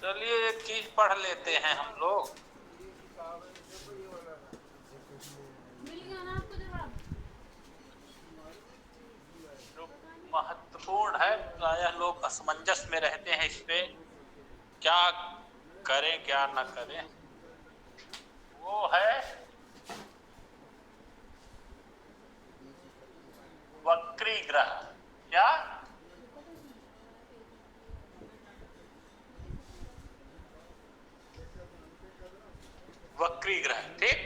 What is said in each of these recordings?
चलिए एक चीज पढ़ लेते हैं हम लोग। जो महत्वपूर्ण है, प्रायः लोग असमंजस में रहते हैं इस पे, क्या करें क्या ना करें। वो है वक्री ग्रह। क्या? वक्री ग्रह, ठीक।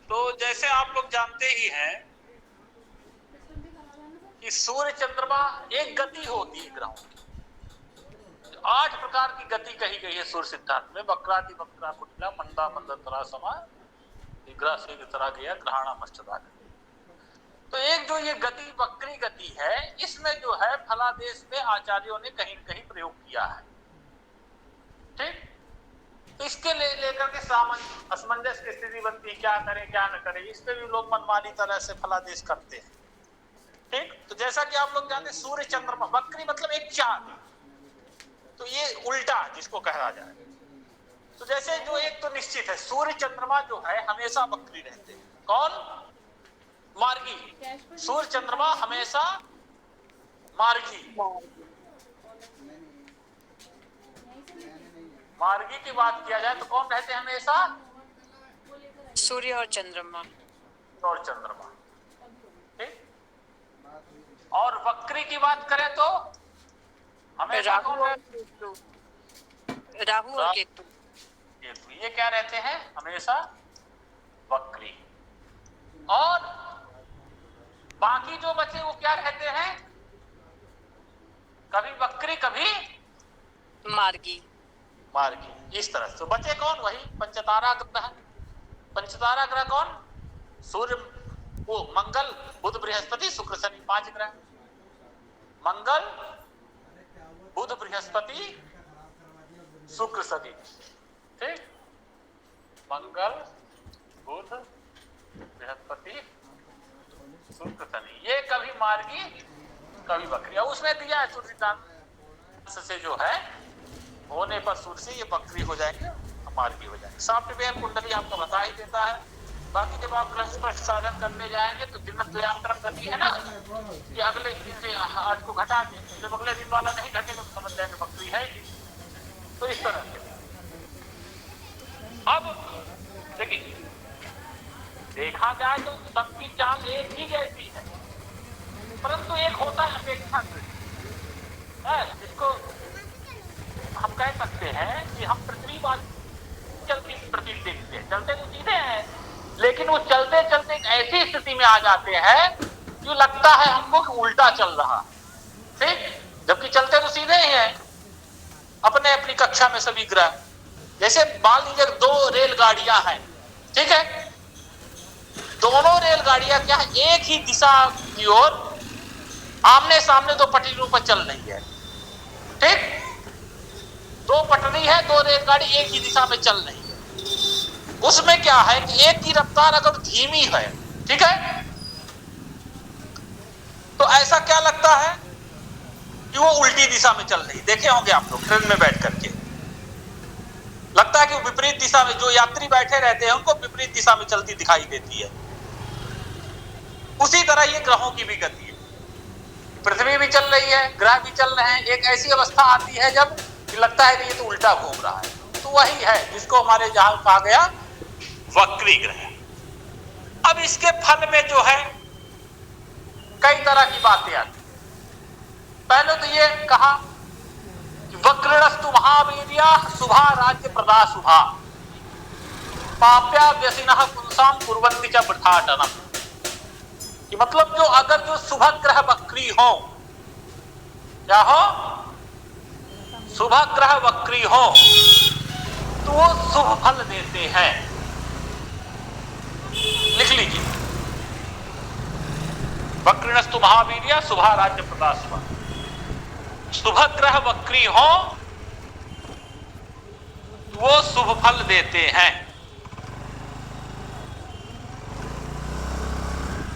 तो जैसे आप लोग जानते ही हैं कि सूर्य चंद्रमा एक गति होती है ग्रहों की। 8 प्रकार की गति कही गई है सूर्य सिद्धांत में। वक्रादि वक्रा कुटिला मंदा मंदतरा समा विग्रह से तरह गया ग्रहणा मश्चदा। तो एक जो ये गति वक्री गति है, इसमें जो है फलादेश में आचार्यों ने कहीं न कहीं प्रयोग किया है, ठीक। तो इसके लेकर के असमंजस की स्थिति बनती है, क्या करें क्या न करें। इस पे भी लोग मनमानी तरह से फलादेश करते हैं, ठीक। तो जैसा कि आप लोग जानते हैं सूर्य चंद्रमा वक्री मतलब एक चांद, तो ये उल्टा जिसको कहा जाए। तो जैसे जो एक तो निश्चित है, सूर्य चंद्रमा जो है हमेशा वक्री रहते हैं। कौन? मार्गी। सूर्य चंद्रमा हमेशा मार्गी। मार्गी की बात किया जाए तो कौन रहते हैं हमेशा? सूर्य और चंद्रमा। और चंद्रमा, ठीक। और वक्री की बात करें तो हमेशा राहु कौन और रहते? केतु। राहु और केतु। ये क्या रहते हैं? हमेशा वक्री। और बाकी जो बचे वो क्या रहते हैं? कभी वक्री कभी मार्गी। मार्गी। इस तरह से बचे कौन? वही पंचतारा ग्रह। पंचतारा ग्रह कौन? सूर्य, वो मंगल, बुध, बृहस्पति, शुक्र, शनि, 5 ग्रह। मंगल, बुध, बृहस्पति, शुक्र, शनि, ठीक। मंगल, बुध, बृहस्पति, शुक्र, शनि, ये कभी मार्गी कभी वक्री। उसमें दिया है सूर्य सिद्धांत से जो है होने पर सूर्य से ये वक्री हो जाएंगे, मार्गी हो जाएंगे। सॉफ्टवेयर कुंडली आपको बता ही देता है। बाकी जब आप ग्रह साधन करने जाएंगे तो दिनत्रयांतरम गति है ना, ये अगले दिन से आज को घटा के जब अगले दिन वाला नहीं घटेगा तो समझ जाएंगे वक्री है। तो इस तरह से अब देखिए, देखा जाए तो सबकी चाल एक ही जैसी है, परंतु एक होता है अपेक्षाकृत, जिसको हम कह सकते हैं कि हम पृथ्वी बात चलती प्रतीक देखते हैं। चलते तो सीधे हैं, लेकिन वो चलते चलते एक ऐसी स्थिति में आ जाते हैं जो लगता है हमको कि उल्टा चल रहा है, ठीक। जबकि चलते तो सीधे ही हैं अपने अपनी कक्षा में सभी ग्रह। जैसे मान लीजिए 2 रेलगाड़ियां हैं, ठीक है। दोनों रेलगाड़ियां क्या है? एक ही दिशा की ओर आमने सामने 2 पटरियों पर चल रही है, ठीक। 2 पटरी है, 2 रेलगाड़ी एक ही दिशा में चल रही है। उसमें क्या है कि एक की रफ्तार अगर धीमी है, ठीक है, तो ऐसा क्या लगता है कि वो उल्टी दिशा में चल रही। देखे होंगे आप लोग ट्रेन में बैठ करके, लगता है कि वो विपरीत दिशा में, जो यात्री बैठे रहते हैं उनको विपरीत दिशा में चलती दिखाई देती है। उसी तरह ये ग्रहों की भी गति है। पृथ्वी भी चल रही है, ग्रह भी चल रहे हैं, एक ऐसी अवस्था आती है जब लगता है कि ये तो उल्टा घूम रहा है। तो वही है जिसको हमारे जहां कहा गया वक्री ग्रह। अब इसके फल में जो है कई तरह की बातें आती। पहले तो ये कहा कि वक्रणस्तु महावीर्या शुभा राज्य प्रदा शुभा पाप्या व्यसिनः पुंसाम कुर्वन्ति च वृथाटनम। कि मतलब जो अगर जो शुभ ग्रह वक्री हो, क्या हो? शुभ ग्रह वक्री हो तो वो शुभ फल देते हैं। लिख लीजिए, वक्रणस्तु महावीर्या शुभा राज्य प्रदा शुभा। शुभ ग्रह वक्री हो वो शुभ फल देते हैं।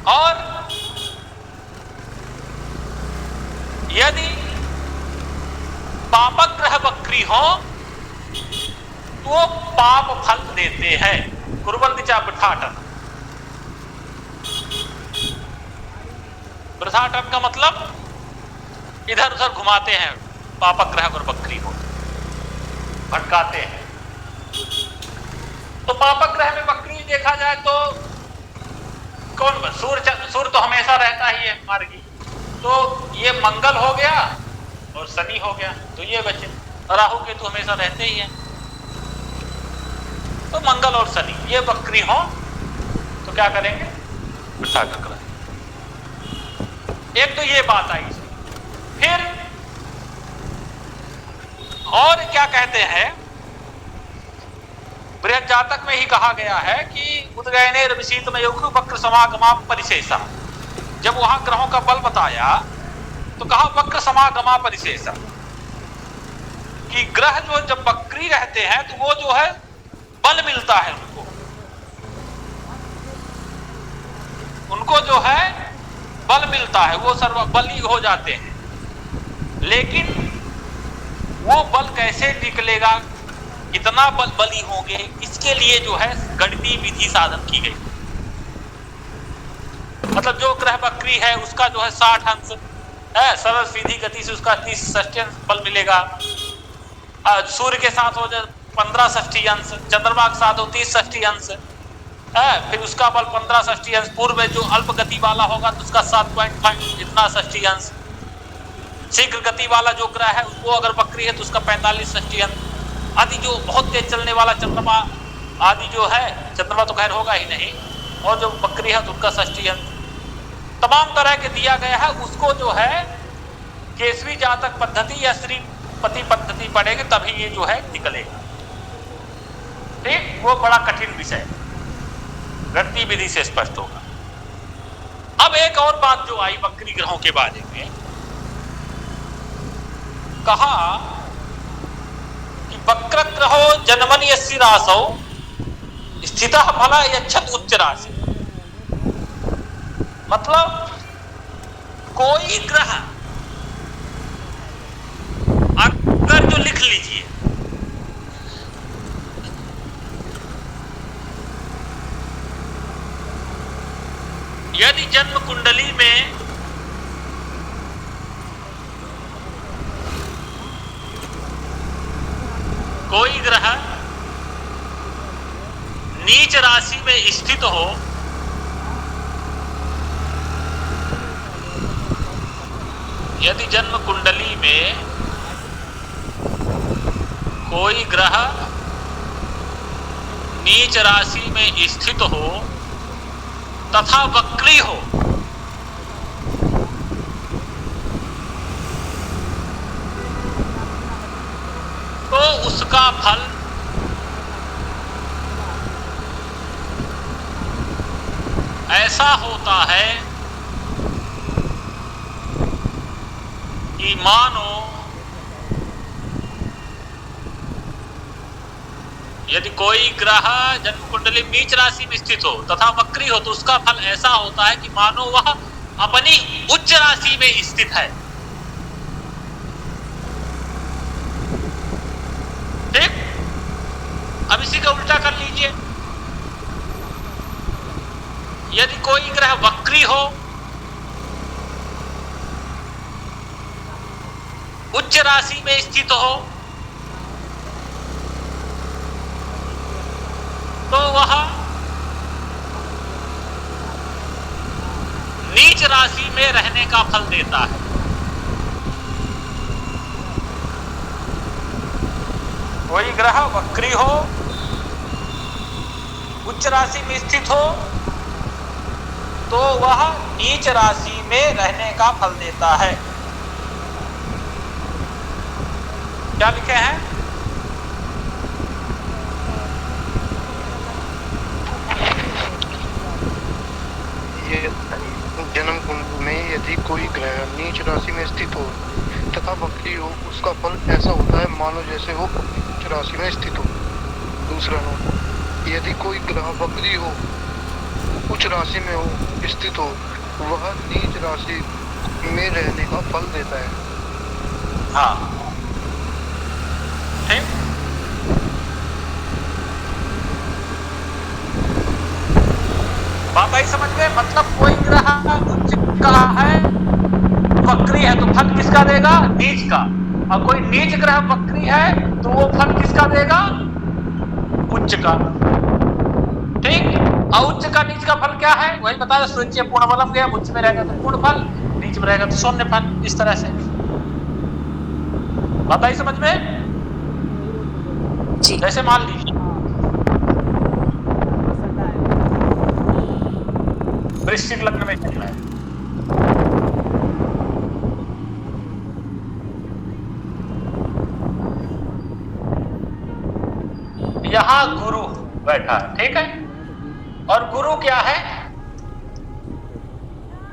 और यदि पापक ग्रह वक्री हो तो वो पाप फल देते हैं। कुर्वन्ति वृथाटन। वृथाटन का मतलब इधर उधर घुमाते हैं, पापक ग्रह और वक्री को भटकाते हैं। तो पापक ग्रह में वक्री देखा जाए तो कौन? सूर्य तो हमेशा रहता ही है मार्गी, तो ये मंगल हो गया और शनि हो गया, तो ये बचे। राहु केतु हमेशा रहते ही हैं, तो मंगल और शनि ये वक्री हो तो क्या करेंगे? वृथाटन ग्रह। एक तो ये बात आई। फिर और क्या कहते हैं, बृहद जातक में ही कहा गया है कि उदगयने रविशीत में योग वक्र समागमा परिशेषा। जब वहां ग्रहों का बल बताया तो कहा वक्र समागमा परिशेषा, कि ग्रह जो जब वक्री रहते हैं तो वो जो है बल मिलता है उनको जो है बल मिलता है, वो सर्वबली हो जाते हैं। लेकिन वो बल कैसे निकलेगा, कितना बली होंगे, इसके लिए जो है गणितीय विधि साधन की गई। मतलब जो ग्रह वक्री है उसका जो है 60 अंश है, सरल सीधी गति से उसका 30 षष्ठी अंश बल मिलेगा। सूर्य के साथ हो जाए 15 षष्ठी अंश, चंद्रमा के साथ हो 30 षष्ठी अंश है, फिर उसका बल 15 षष्ठी अंश। पूर्व में जो अल्प गति वाला होगा तो उसका 7.5 इतना षष्ठी अंश। शीघ्र गति वाला जो ग्रह है वो अगर वक्री है तो उसका 45 षष्ठी अंश आदि। जो बहुत तेज चलने वाला चंद्रमा आदि जो है, चंद्रमा तो खैर होगा ही नहीं, और जो वक्री है तो उनका षष्ठी अंश तमाम तरह के दिया गया है। उसको जो है केसरी जातक पद्धति या श्रीपति पद्धति पढ़ेंगे तभी ये जो है निकलेगा। ठीक, वो बड़ा कठिन विषय गणितीय विधि से स्पष्ट होगा। अब एक और बात जो आई वक्री ग्रहों के बारे में, कहा कि वक्र ग्रहो जन्मनि यस्य रासौ स्थितः फला यच्छत उच्च राशि। मतलब कोई ग्रह अगर जो लिख लीजिए यदि जन्म कुंडली में कोई ग्रह नीच राशि में स्थित हो यदि जन्म कुंडली में कोई ग्रह नीच राशि में स्थित हो तथा वक्री हो तो उसका फल ऐसा होता है कि मानो यदि कोई ग्रह जन्म कुंडली नीच राशि में स्थित हो तथा वक्री हो तो उसका फल ऐसा होता है कि मानो वह अपनी उच्च राशि में स्थित है। ठीक, अब इसी का उल्टा कर लीजिए। यदि कोई ग्रह वक्री हो, उच्च राशि में स्थित हो, तो वह नीच राशि में रहने का फल देता है। कोई ग्रह वक्री हो, उच्च राशि में स्थित हो, तो वह नीच राशि में रहने का फल देता है। क्या लिखे हैं? जन्म कुंड में यदि कोई ग्रह नीच राशि में स्थित हो तथा वक्री हो उसका फल ऐसा होता है मानो जैसे वो उच्च राशि में स्थित हो। दूसरा नोट, यदि कोई ग्रह वक्री हो, उच्च राशि में हो, स्थित हो, वह नीच राशि में रहने का फल देता है। हाँ, बात आई समझ में? मतलब कोई ग्रह उच्च का है, वक्री है, तो फल किसका देगा? नीच का। और कोई नीच ग्रह वक्री है तो वो फल किसका देगा? उच्च का। ठीक। और उच्च का नीच का फल क्या है? वही बता दो, सूर्य पूर्ण बलम गया, उच्च में रहेगा तो पूर्ण फल, नीच में रहेगा तो शून्य फल। इस तरह से बात आई समझ में? जी। जैसे मान लीजिए वृश्चिक लग्न में जन्म है, यहां गुरु बैठा है, ठीक है, और गुरु क्या है?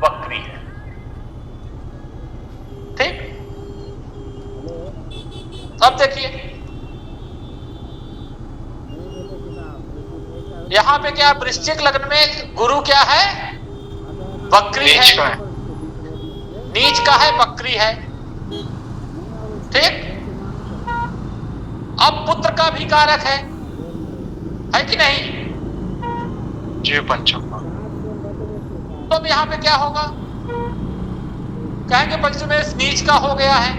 वक्री है। ठीक। अब देखिए यहां पे क्या, वृश्चिक लग्न में गुरु क्या है? वक्री नीच का है। है। नीच का है, वक्री है। ठीक। अब पुत्र का भी कारक है कि नहीं? जी पंचम। तो अब यहां पे क्या होगा? कहेंगे पंचमेश नीच का हो गया है,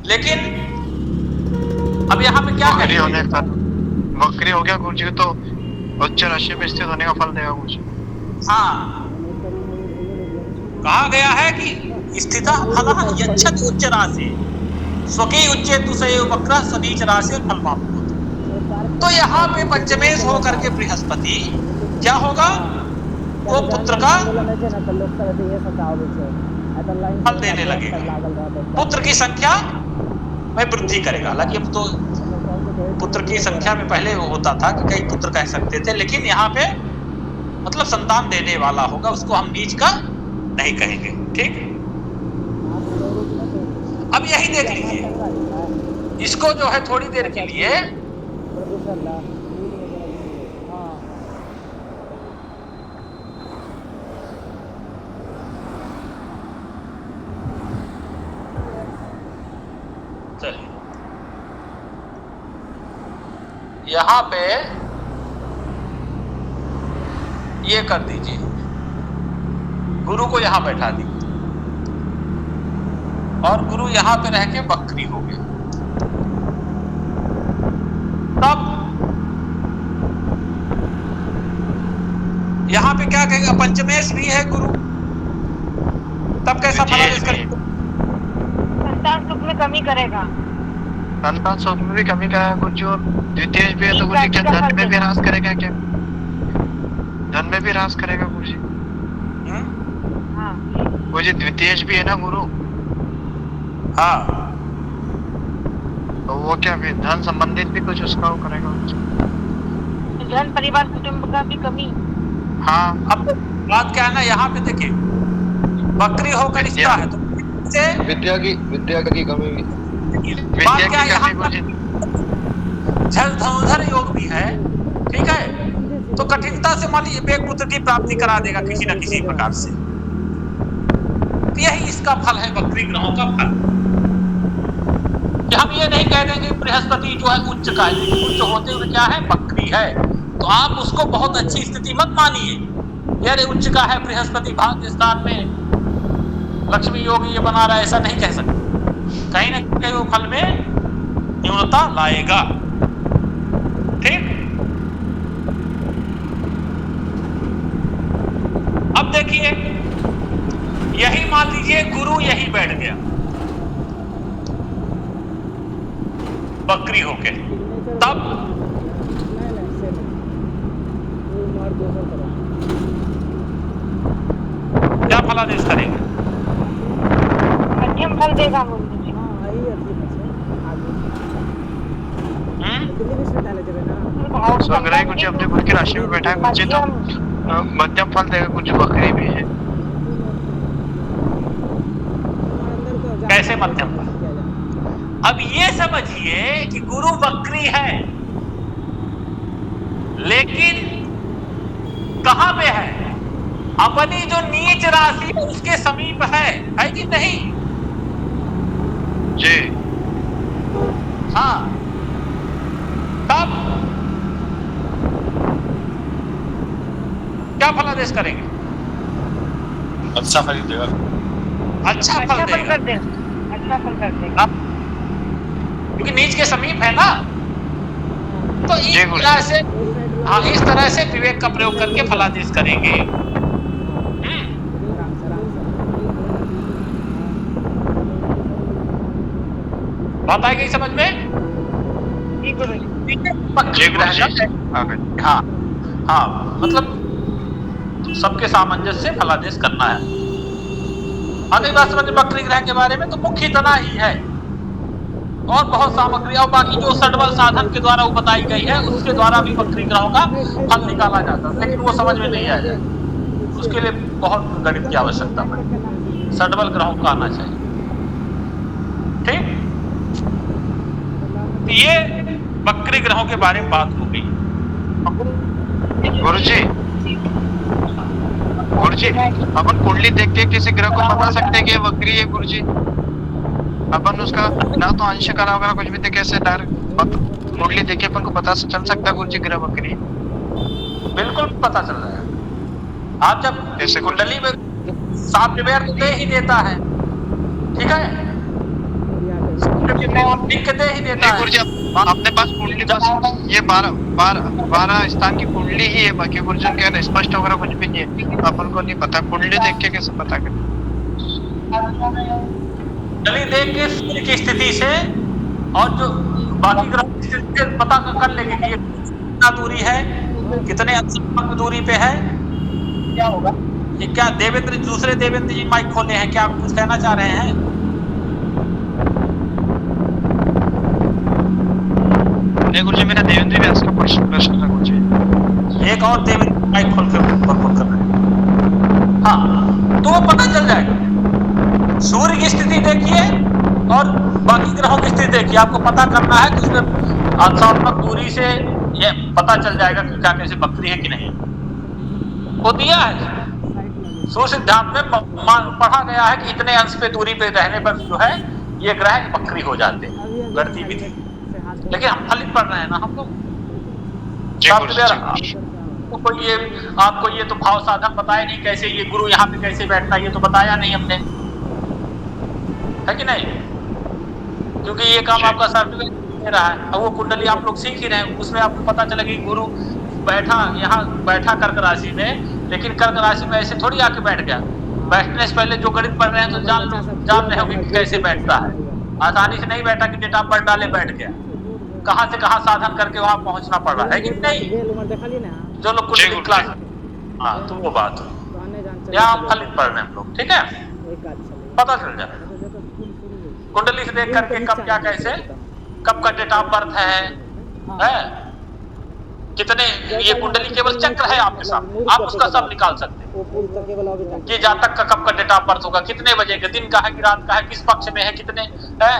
लेकिन अब यहां पे क्या वक्री होने करेंगे? का, वक्री हो गया गुरु जी तो उच्च राशि में स्थित होने का फल देगा गुरु जी। हाँ, कहा गया है कि स्थिता फलः यच्छति उच्च राशि स्वकीय उच्चे तुषयो वक्र सनीच राशि फलवाम। तो यहाँ पे पंचमेश हो करके बृहस्पति क्या होगा? वो पुत्र का फल देने लगेगा, पुत्र की संख्या में वृद्धि करेगा। हालांकि अब तो पुत्र की संख्या में पहले होता था कि कई पुत्र कह सकते थे, लेकिन यहाँ पे मतलब संतान देने वाला होगा, उसको हम नीच का नहीं कहेंगे। ठीक। अब यही देख लीजिए, इसको जो है थोड़ी देर के लिए चलिए यहां पे ये कर दीजिए, गुरु को यहां बैठा दीजिए और गुरु यहां पे रह के वक्री हो गया। तब यहां पे क्या कहेगा? पंचमेश भी है गुरु, तब कैसा फलादेश करेगा? संतान सुख में कमी करेगा। संतान सुख में भी कमी करेगा गुरु जी, और द्वितीय भी है तो गुरु जी क्या धन में भी ह्रास करेगा? क्या धन में भी ह्रास करेगा गुरु जी? हाँ। गुरु जी द्वितीय भी है ना गुरु? हाँ, तो वो क्या भी धन संबंधित भी कुछ उसका वो करेगा? धन परिवार कुटुंब का भी कमी। हाँ। अब बात क्या है ना, यहाँ पे देखिए वक्री होकर इसका है तो विद्या की कमी भी, बात क्या है यहाँ पर जल धनुधर योग भी है, ठीक है, तो कठिनता से मान लीजिए एक पुत्र की प्राप्ति करा देगा किसी न किसी प्रकार से। तो यही इसका फल है, वक्री ग्रहों का फल। कि हम ये नहीं कह देंगे बृहस्पति जो है उच्च का है, उच्च होते हुए क्या है? वक्री है। तो आप उसको बहुत अच्छी स्थिति मत मानिए, यार उच्च का है बृहस्पति, भाग्य स्थान में लक्ष्मी योग ये बना रहा है, ऐसा नहीं कह सकते। कहीं ना कहीं वो फल में न्यूनता लाएगा। ठीक। अब देखिए यही मान लीजिए गुरु यही बैठ गया वक्री होके, तब क्या फलादेश करेगा? मध्यम फल देगा गुरु जी। स्वग्रह कुछ अपने खुद की राशि में बैठा है कुछ तो मध्यम फल देगा, कुछ वक्री भी है। कैसे मध्यम फल? अब ये समझिए कि गुरु वक्री है, लेकिन कहां पे है? अपनी जो नीच राशि है उसके समीप है कि नहीं? जी हाँ। तब क्या फलादेश करेंगे? अच्छा फल देगा। अच्छा फल अच्छा फल देगा, कर दे, अच्छा फल कर देगा। क्योंकि नीच के समीप है ना। तो जी इस गुरुजी। तरह से, हाँ, इस तरह से विवेक का प्रयोग करके फलादेश करेंगे। बात आएगी समझ में? जी गुरुजी। बकरी ग्रह का, हाँ हाँ, मतलब सबके सामंजस्य से फलादेश करना है। अगली बात समझ, बकरी ग्रह के बारे में तो मुख्य इतना ही है, और बहुत सामग्री और बाकी जो षडबल साधन के द्वारा वो बताई गई है उसके द्वारा भी बकरी ग्रहों का फल निकाला जाता है, लेकिन वो समझ में नहीं आएगा, उसके लिए बहुत गणित की आवश्यकता पड़ेगी, षडबल ग्रहों का आना चाहिए। ठीक, ये बकरी ग्रहों के बारे में बात हो गई। गुरुजी, गुरुजी, अपन कुंडली देख के किसी ग्रह को बता सकते हैं कि ये बकरी है गुरुजी? अपन उसका ना तो अंश कला वगैरह कुछ भी देखे, कैसे डायरेक्ट कुंडली देख के अपन को पता चल सकता है गुरुजी ग्रह बकरी? बिल्कुल पता चल रहा है। आप जब कैसे कुंडली में सात बेर दे ही देता है, ठीक है, लिख के दे ही देता नहीं है। गुरुजी, अपने पास कुंडली बस ये 12 स्थान की कुंडली ही है, बाकी गुरुजी क्या है, स्पष्ट वगैरह कुछ भी नहीं है, अपन को नहीं पता। कुंडली देख के कैसे पता करें? कुंडली देख के सूर्य की स्थिति से और जो बाकी ग्रहों की स्थिति से पता कर लेंगे कि ये कितना दूरी है, कितने अंश दूरी पे है। क्या होगा? ये क्या देवेंद्र, दूसरे देवेंद्र जी माइक खोले हैं, क्या आप कुछ कहना चाह रहे हैं? नहीं गुरुजी, मेरा देवेंद्र व्यास का प्रश्न था गुरुजी। एक और देवेंद्र माइक खोल कर कर रहे हैं। हाँ, तो वो पता चल जाएगा। सूर्य की स्थिति देखिए और बाकी ग्रहों की स्थिति देखिए, आपको पता करना है कि उसमें अंशात्मक दूरी से ये पता चल जाएगा कि क्या कैसे बकरी है कि नहीं। वो दिया है सूर्य सिद्धांत में, पढ़ा गया है कि इतने अंश पे दूरी पे रहने पर जो है ये ग्रह बकरी हो जाते हैं, गणती भी थी। लेकिन हम फलित पढ़ रहे हैं ना हम लोग। तो ये आपको ये तो भाव साधन बताया नहीं, कैसे ये गुरु यहाँ पे कैसे बैठता है, ये तो बताया नहीं हमने, है कि नहीं? क्योंकि ये काम आपका सर्टिफिकेट दे रहा है, और वो कुंडली आप लोग सीख ही रहे हैं, उसमें आपको पता चला कि गुरु यहाँ बैठा कर्क राशि में, लेकिन कर्क राशि में ऐसे थोड़ी आके बैठ गया। बैठने से पहले जो गणित पढ़ रहे हैं तो जान रहे होंगे कि कैसे बैठता है। आसानी से नहीं बैठा कि डेट ऑफ बर्थ डाले बैठ गया, कहां से कहां साधन करके वहां पहुंचना पड़ रहा है कि नहीं? जो लोग कुंडली क्लास, हाँ, तो वो बात हो, यहाँ हम फलित पढ़ रहे हैं हम लोग, ठीक है, पता चल जाए कुंडली से देख करके कब क्या कैसे, कब का डेट ऑफ बर्थ है कितने, ये कुंडली केवल चक्र है आपके सामने, आप उसका सब निकाल सकते हैं कि जातक का कब का डेट ऑफ बर्थ होगा, कितने बजे का, दिन का है कि रात का है, किस पक्ष में है, कितने है,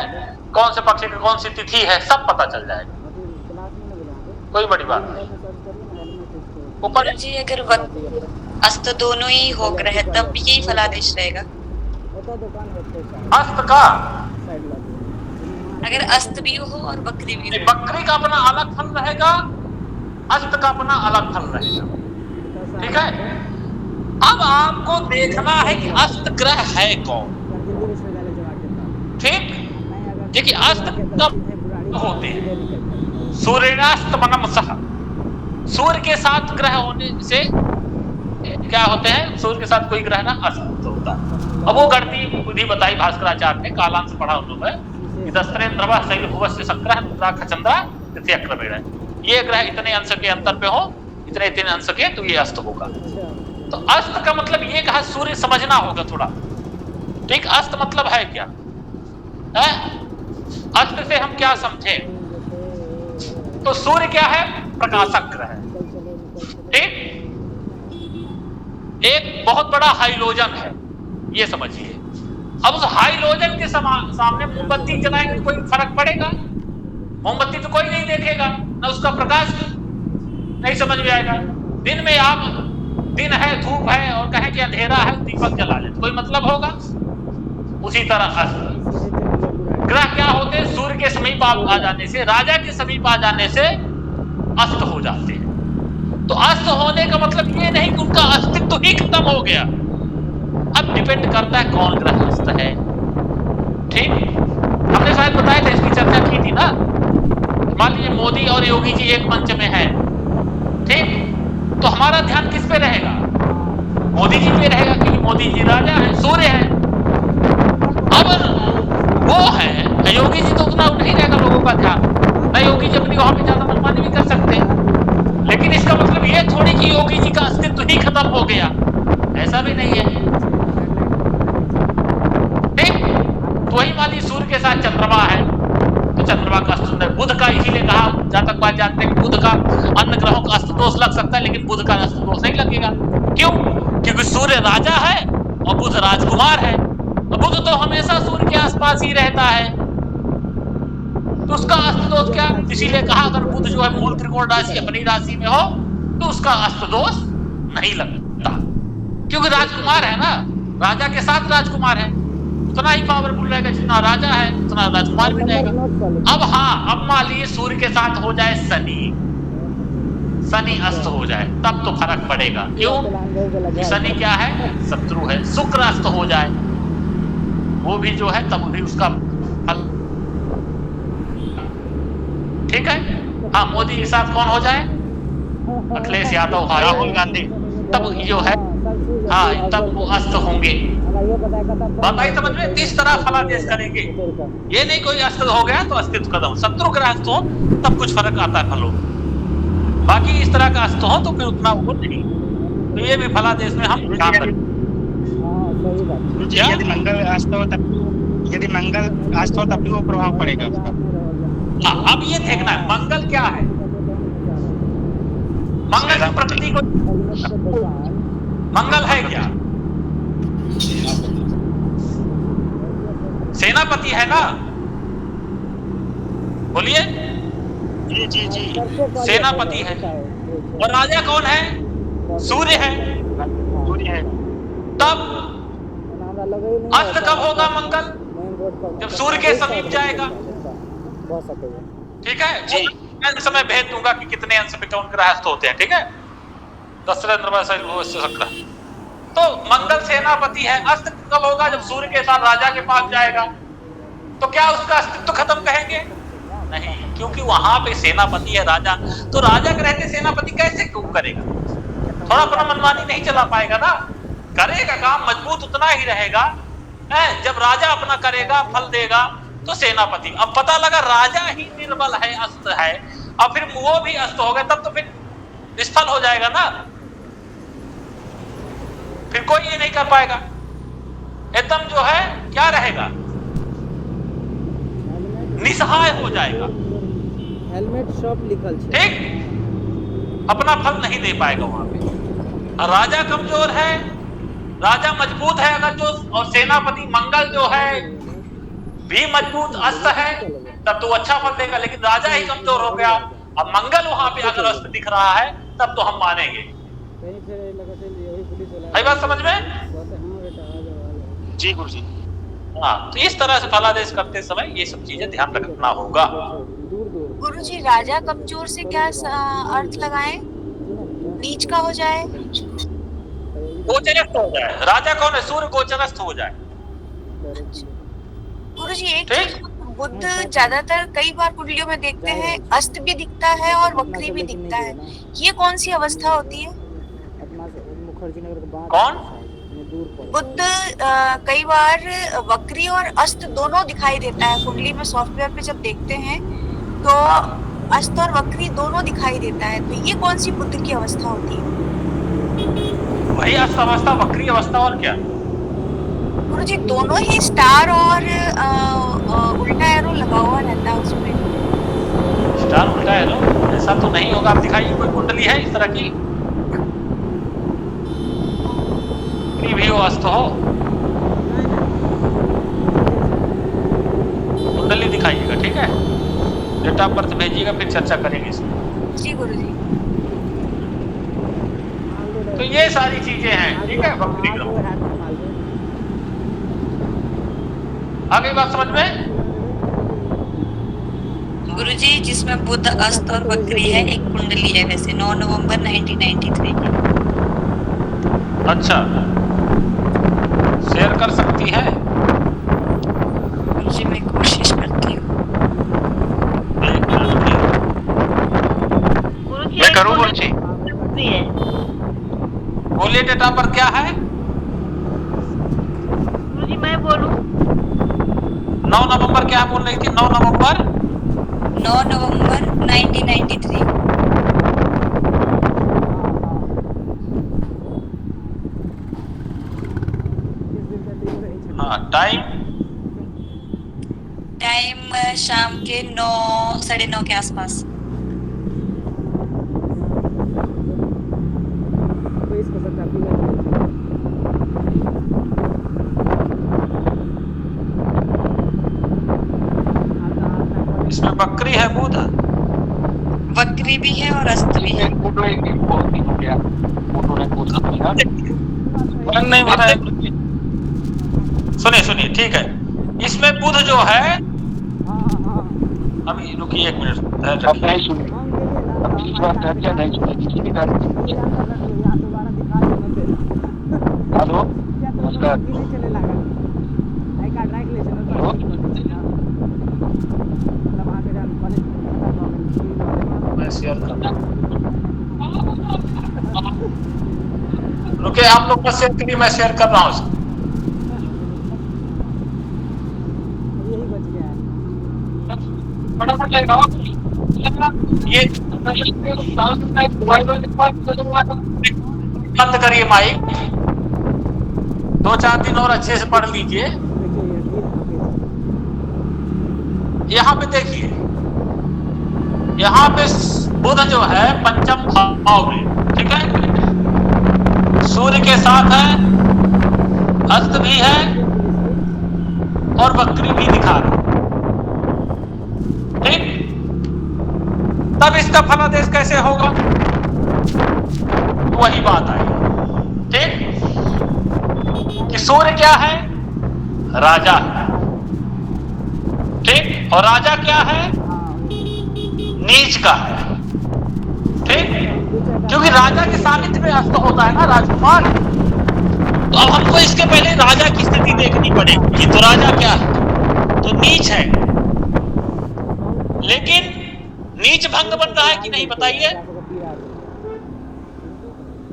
कौन से पक्ष की कौन सी तिथि है, सब पता चल जाएगा, कोई बड़ी बात नहीं। ऊपर जी अगर अस्त दोनों ही हो ग्रह तब भी यही फलादेश रहेगा। अस्त का, अगर अस्त भी हो और बकरी भी हो, बकरी का अपना अलग फल रहेगा, अस्त का अपना अलग फल रहेगा, ठीक है। अब आपको देखना है कि अस्त ग्रह है कौन, ठीक। देखिए अस्त कब होते हैं, सूर्यास्तमनम सह, सूर्य के साथ ग्रह होने से क्या होते हैं, सूर्य के साथ कोई ग्रह ना अस्त होता है। अब वो गणती विधि बताई भास्कराचार्य ने, कालांश पढ़ा उन लोगों ने, दस्तरेन्द्रवा शैल भुवस्य शक्रः रुद्राक्ष चंद्रा तृतीय क्रमेण, ये ग्रह इतने अंश के अंतर पे हो, इतने अंश के, तो ये अस्त होगा। तो अस्त का मतलब ये कहा, सूर्य समझना होगा थोड़ा, ठीक। अस्त मतलब है क्या है? अस्त से हम क्या समझे, तो सूर्य क्या है, प्रकाशक ग्रह है, ठीक। एक बहुत बड़ा हाइलोजन है, ये समझिए। अब उस हाइलोजन के सामने मोमबत्ती जलाएंगे, कोई फर्क पड़ेगा? मोमबत्ती तो कोई नहीं देखेगा, ना उसका प्रकाश नहीं समझ में आएगा। दिन में आप, दिन है, धूप है, और कहें कि अंधेरा है, दीपक जला ले, तो कोई मतलब होगा? उसी तरह अस्त ग्रह क्या होते हैं, सूर्य के समीप आ जाने से, राजा के समीप आ जाने से अस्त हो जाते हैं। तो अस्त होने का मतलब ये नहीं कि उनका अस्तित्व ही खत्म हो गया। अब डिपेंड करता है कौन ग्रह अस्त है। ठीक, हमने शायद बताया था, इसकी चर्चा की थी ना। मान लीजिए मोदी और योगी जी एक मंच में है, ठीक, तो हमारा ध्यान किस पे रहेगा? मोदी जी पे रहेगा, क्योंकि मोदी जी राजा है, सूर्य है। अब वो है, योगी जी तो उतना नहीं रहेगा लोगों का ध्यान, न योगी जी अपनी वहां पे ज्यादा मनमानी भी कर सकते हैं। लेकिन इसका मतलब ये थोड़ी कि योगी जी का अस्तित्व ही खत्म हो गया, ऐसा भी नहीं है। ठीक, तो वही मान लीजिए सूर्य के साथ चंद्रमा है, तो चंद्रमा का अस्त, बुध का इसीलिए कहा, जहां तक बात जानते हैं, बुध का अन्य ग्रहों का अस्त दोष लग सकता है, लेकिन बुध का अस्त दोष नहीं लगेगा। क्यों? क्योंकि सूर्य राजा है और बुध राजकुमार है, और बुध तो हमेशा सूर्य के आसपास ही रहता है, तो उसका अस्त दोष क्या? इसीलिए कहा अगर बुध जो है मूल त्रिकोण राशि अपनी राशि में हो तो उसका अस्त दोष नहीं लगता, क्योंकि राजकुमार है ना, राजा के साथ राजकुमार है, उतना ही पावरफुल रहेगा, जितना राजा है उतना राजकुमार भी रहेगा। अब हाँ, अब मान लीजिए सूर्य के साथ हो जाए शनि अस्त हो जाए, तब तो फर्क पड़ेगा। क्यों? शनि क्या है? शत्रु है। शुक्र अस्त हो जाए, वो भी जो है तब भी उसका फल, ठीक है। हाँ, मोदी के साथ कौन हो जाए? अखिलेश यादव, राहुल गांधी, तब जो है, हाँ, तब वो अस्त होंगे। बात आई समझ में? इस तरह फलादेश करेंगे, ये नहीं कोई अस्त हो गया तो अस्तित्व खत्म। शत्रु ग्रह अस्त हो तब कुछ फर्क आता है फलों, बाकी इस तरह का अस्त हो तो फिर उतना वो नहीं। तो ये भी फलादेश में हम ध्यान रखें। यदि मंगल अस्त हो तब, यदि मंगल अस्त हो तब भी वो प्रभाव पड़ेगा उसका। हाँ, अब ये देखना है मंगल क्या है। मंगल की प्रकृति को, मंगल है क्या? सेनापति है ना, बोलिए। जी जी जी, सेनापति है, और राजा कौन है? सूर्य है। सूर्य है। तब अस्त कब होगा मंगल? जब सूर्य के समीप जाएगा। ठीक है जी, मैं समय भेज दूंगा कि कितने अंश पे कौन ग्रह अस्त होते हैं। ठीक है, 10 तो मंगल सेनापति है। अस्त कब होगा? जब सूर्य के साथ राजा के पास जाएगा। तो क्या उसका अस्तित्व खत्म कहेंगे? नहीं, क्योंकि वहां पे सेनापति है राजा, तो राजा के रहते सेनापति कैसे क्यों करेगा? थोड़ा अपना मनमानी नहीं चला पाएगा ना, करेगा काम मजबूत उतना ही रहेगा है। जब राजा अपना करेगा, फल देगा, तो सेनापति। अब पता लगा राजा ही निर्बल है, अस्त है, और फिर वो भी अस्त हो गए, तब तो फिर निष्फल हो जाएगा ना, फिर कोई ये नहीं कर पाएगा। एकदम जो है क्या रहेगा? निसहाय हो जाएगा। हेलमेट शॉप लिखल है, ठीक, अपना फल नहीं दे पाएगा वहां पे। और राजा कमजोर है, राजा मजबूत है अगर जो, और सेनापति मंगल जो है भी मजबूत अस्त है, तब तो अच्छा फल देगा। लेकिन राजा ही कमजोर हो गया, अब मंगल वहां पे अगर अस्त दिख रहा है, तब तो हम मानेंगे। आई बात समझ में? जी गुरुजी। हाँ, तो इस तरह से फलादेश करते समय ये सब चीजें ध्यान रखना होगा। गुरुजी, राजा कमजोर से क्या अर्थ लगाएं? नीच का हो जाए, गोचरस्थ हो जाए। राजा कौन है? सूर्य गोचरस्थ हो जाए। गुरुजी एक चीज, बुध ज्यादातर कई बार कुंडलियों में देखते हैं अस्त भी दिखता है और वक्री भी दिखता है, ये कौन सी अवस्था होती है? कौन? बुध कई बार वक्री और अस्त दोनों दिखाई देता है कुंडली में। सॉफ्टवेयर पे जब देखते हैं तो अस्त और वक्री दोनों दिखाई देता है, तो ये कौन सी बुध की अवस्था होती है? वही अस्त अवस्था, वक्री अवस्था, और क्या? गुरुजी दोनों ही स्टार और उल्टा एरो लगा हुआ रहता है उसमें। स्टार उल्टा एरो ऐसा तो नहीं होगा। आप दिखाइए कोई कुंडली है इस तरह की, भी हो अस्त हो, कुंडली दिखाइएगा। ठीक है, डेट ऑफ बर्थ भेजिएगा, फिर चर्चा करेंगे इसमें। जी गुरुजी। तो ये सारी चीजें हैं। ठीक है, वक्री ग्रह। आ गई बात समझ में? गुरुजी जिसमें बुध अस्त और वक्री है, एक कुंडली है वैसे 9 नवंबर 1993 की। अच्छा, शेयर कर सकती है? गुरुजी मैं कोशिश करती हूँ। एक मिनट की। गुरुजी मैं करूँ गुरुजी? भी है। बोलिए डेट ऑफ बर्थ क्या है? गुरुजी मैं बोलूं? 9 नवंबर क्या बोल रही थी? 9 नवंबर 9 नवंबर 1993। हाँ, टाइम टाइम शाम के 9 साढ़े 9 के आसपास। इसमें बकरी है, बुध वक्री भी है और अस्त भी है। नहीं मारा है। सुनिए सुनिए, ठीक है। इसमें बुध जो है, अभी रुकिए एक मिनट। हेलो, नमस्कार। मैं शेयर करता हूँ। रुके, आप लोग का शेयर करिए, मैं शेयर कर रहा हूँ। ये बंद करिए माइक, 2-4 दिन और अच्छे से पढ़ लीजिए। यहाँ पे देखिए, यहाँ पे बुध जो है पंचम भाव में, ठीक है, सूर्य के साथ है, अस्त भी है और वक्री भी दिखा रहा, ठीक। तब इसका फलादेश कैसे होगा? वही बात आई, ठीक, कि सूर्य क्या है? राजा है, ठीक, और राजा क्या है? नीच का है, ठीक, क्योंकि राजा के सानिध्य में अस्त होता है ना राजकुमार। तो अब हमको इसके पहले राजा की स्थिति देखनी पड़ेगी। तो राजा क्या है? तो नीच है, लेकिन नीच भंग बन रहा है कि नहीं, बताइए।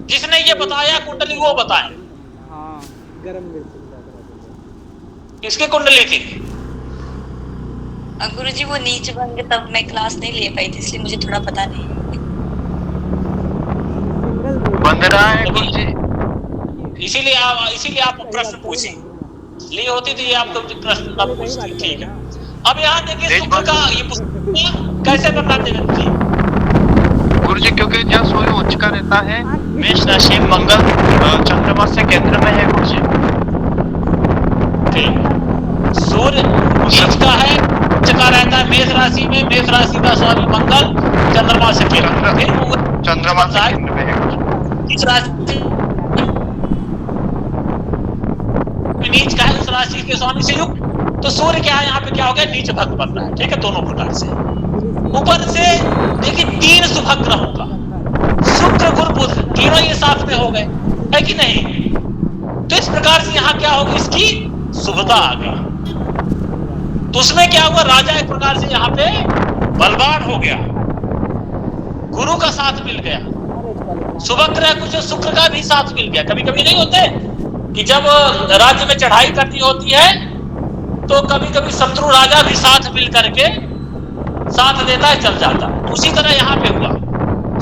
जिसने ये बताया कुंडली वो बताए। किसकी कुंडली थी? गुरुजी वो नीच भंग तब मैं क्लास नहीं ले पाई थी, इसलिए मुझे थोड़ा पता नहीं। वंदना है गुरुजी। इसीलिए आप प्रश्न पूछी, ली होती तो ये आपको प्रश्न न पूछती, ठीक है। अब यहाँ देखिए शुक्र का ये पुस्तक कैसे बनना चाहिए गुरुजी, क्योंकि जब सूर्य उच्च का रहता है, मेष राशि मंगल चंद्रमा से केंद्र में है गुरुजी। ठीक, सूर्य नीच का है, उच्च का रहता है मेष राशि में, मेष राशि का स्वामी मंगल चंद्रमा से केंद्र में, चंद्रमा से केंद्र में है। इस राशि नीच का है, उस राशि के स्वामी से युक्त, तो सूर्य क्या है यहाँ पे, क्या हो गया? नीच भंग बन रहा है, ठीक है, दोनों प्रकार से। ऊपर से देखिए 3 शुभ ग्रहों का, शुक्र गुरु बुध, तीनों ये साथ में हो गए, है कि नहीं? तो इस प्रकार से यहाँ क्या होगी? इसकी शुभता आ गई। तो उसमें क्या हुआ? राजा एक प्रकार से यहाँ पे बलवान हो गया, गुरु का साथ मिल गया, शुभ ग्रह कुछ शुक्र का भी साथ मिल गया। कभी कभी नहीं होते कि जब राज्य में चढ़ाई करनी होती है तो कभी कभी शत्रु राजा भी साथ मिल करके साथ देता है, चल जाता है। उसी तरह यहाँ पे हुआ,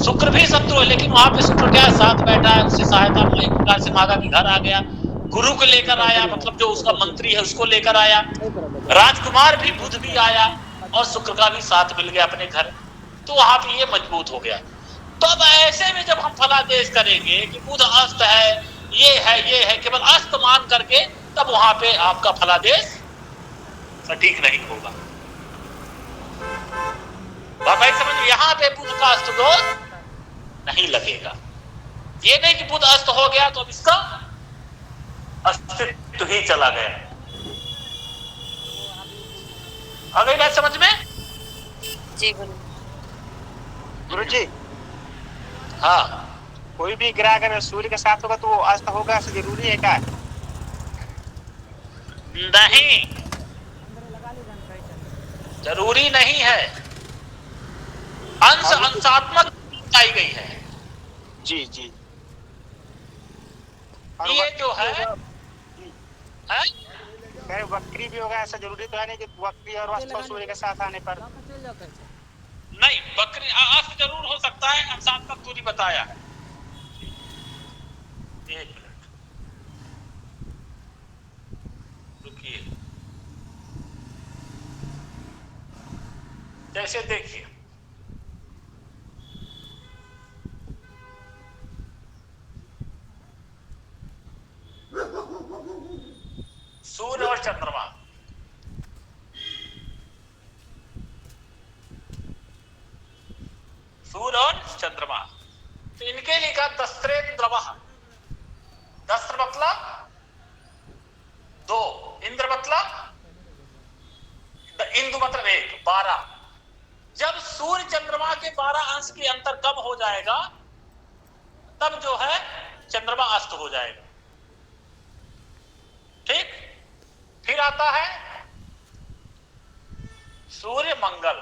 शुक्र भी शत्रु है, लेकिन वहां पे शुक्र क्या है? साथ बैठा है, उससे सहायता एक प्रकार से मांगा कि घर आ गया, गुरु को लेकर आया, मतलब जो उसका मंत्री है उसको लेकर आया, राजकुमार भी बुध भी आया और शुक्र का भी साथ मिल गया अपने घर। तो वहां पे ये मजबूत हो गया। तो अब ऐसे में जब हम फलादेश करेंगे कि बुध अस्त है, ये है, केवल अस्त मान करके, तब वहां पे आपका फलादेश सटीक नहीं होगा। भाई समझ, यहाँ पे बुध का अस्त दोष नहीं लगेगा। ये नहीं कि बुध अस्त हो गया तो अब इसका अस्तित्व ही चला गया। आ गई बात समझ में? जी गुरु। गुरु जी, हाँ, कोई भी ग्रह अगर सूर्य के साथ होगा तो वो अस्त होगा, ऐसा जरूरी है क्या? नहीं, जरूरी नहीं है। अंश अंशात्मक बताई गई है। जी जी। ये जो है वक्री भी होगा, ऐसा जरूरी तो है नहीं कि वक्री और अस्त सूर्य के साथ आने पर। नहीं, बकरी अस्त जरूर हो सकता है, अंशात्मक दूरी बताया है। एक मिनट रुकिए, जैसे देखिए सूर्य और चंद्रमा, सूर्य और चंद्रमा, तो इनके लिखा दस्त्रेन्द्रवः। दस्त्र मतलब 2, इंद्र मतलब इंदु मतलब 1, 12। जब सूर्य चंद्रमा के 12 अंश के अंतर कम हो जाएगा तब जो है चंद्रमा अस्त हो जाएगा। ठीक, फिर आता है सूर्य मंगल,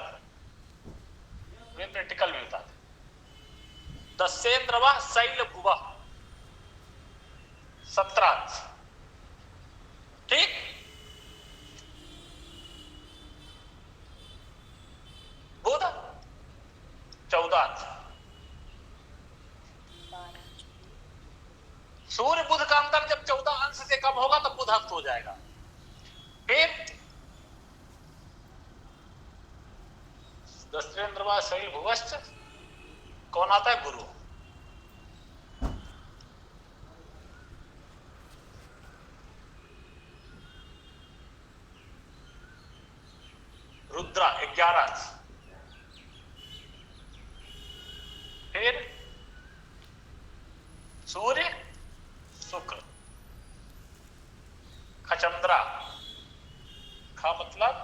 वे प्रैक्टिकल में होता है। दस्येन्द्रवः शैल भुवः 17 अंश। ठीक, बुध 14 अंश। सूर्य बुध का अंतर जब 14 अंश से कम होगा तब बुध अस्त हो जाएगा। फिर दस्येन्द्रवः शैल भुवश्च कौन आता है? गुरु। रुद्र 11 अंश। फिर सूर्य शुक्र खचंद्रा, ख मतलब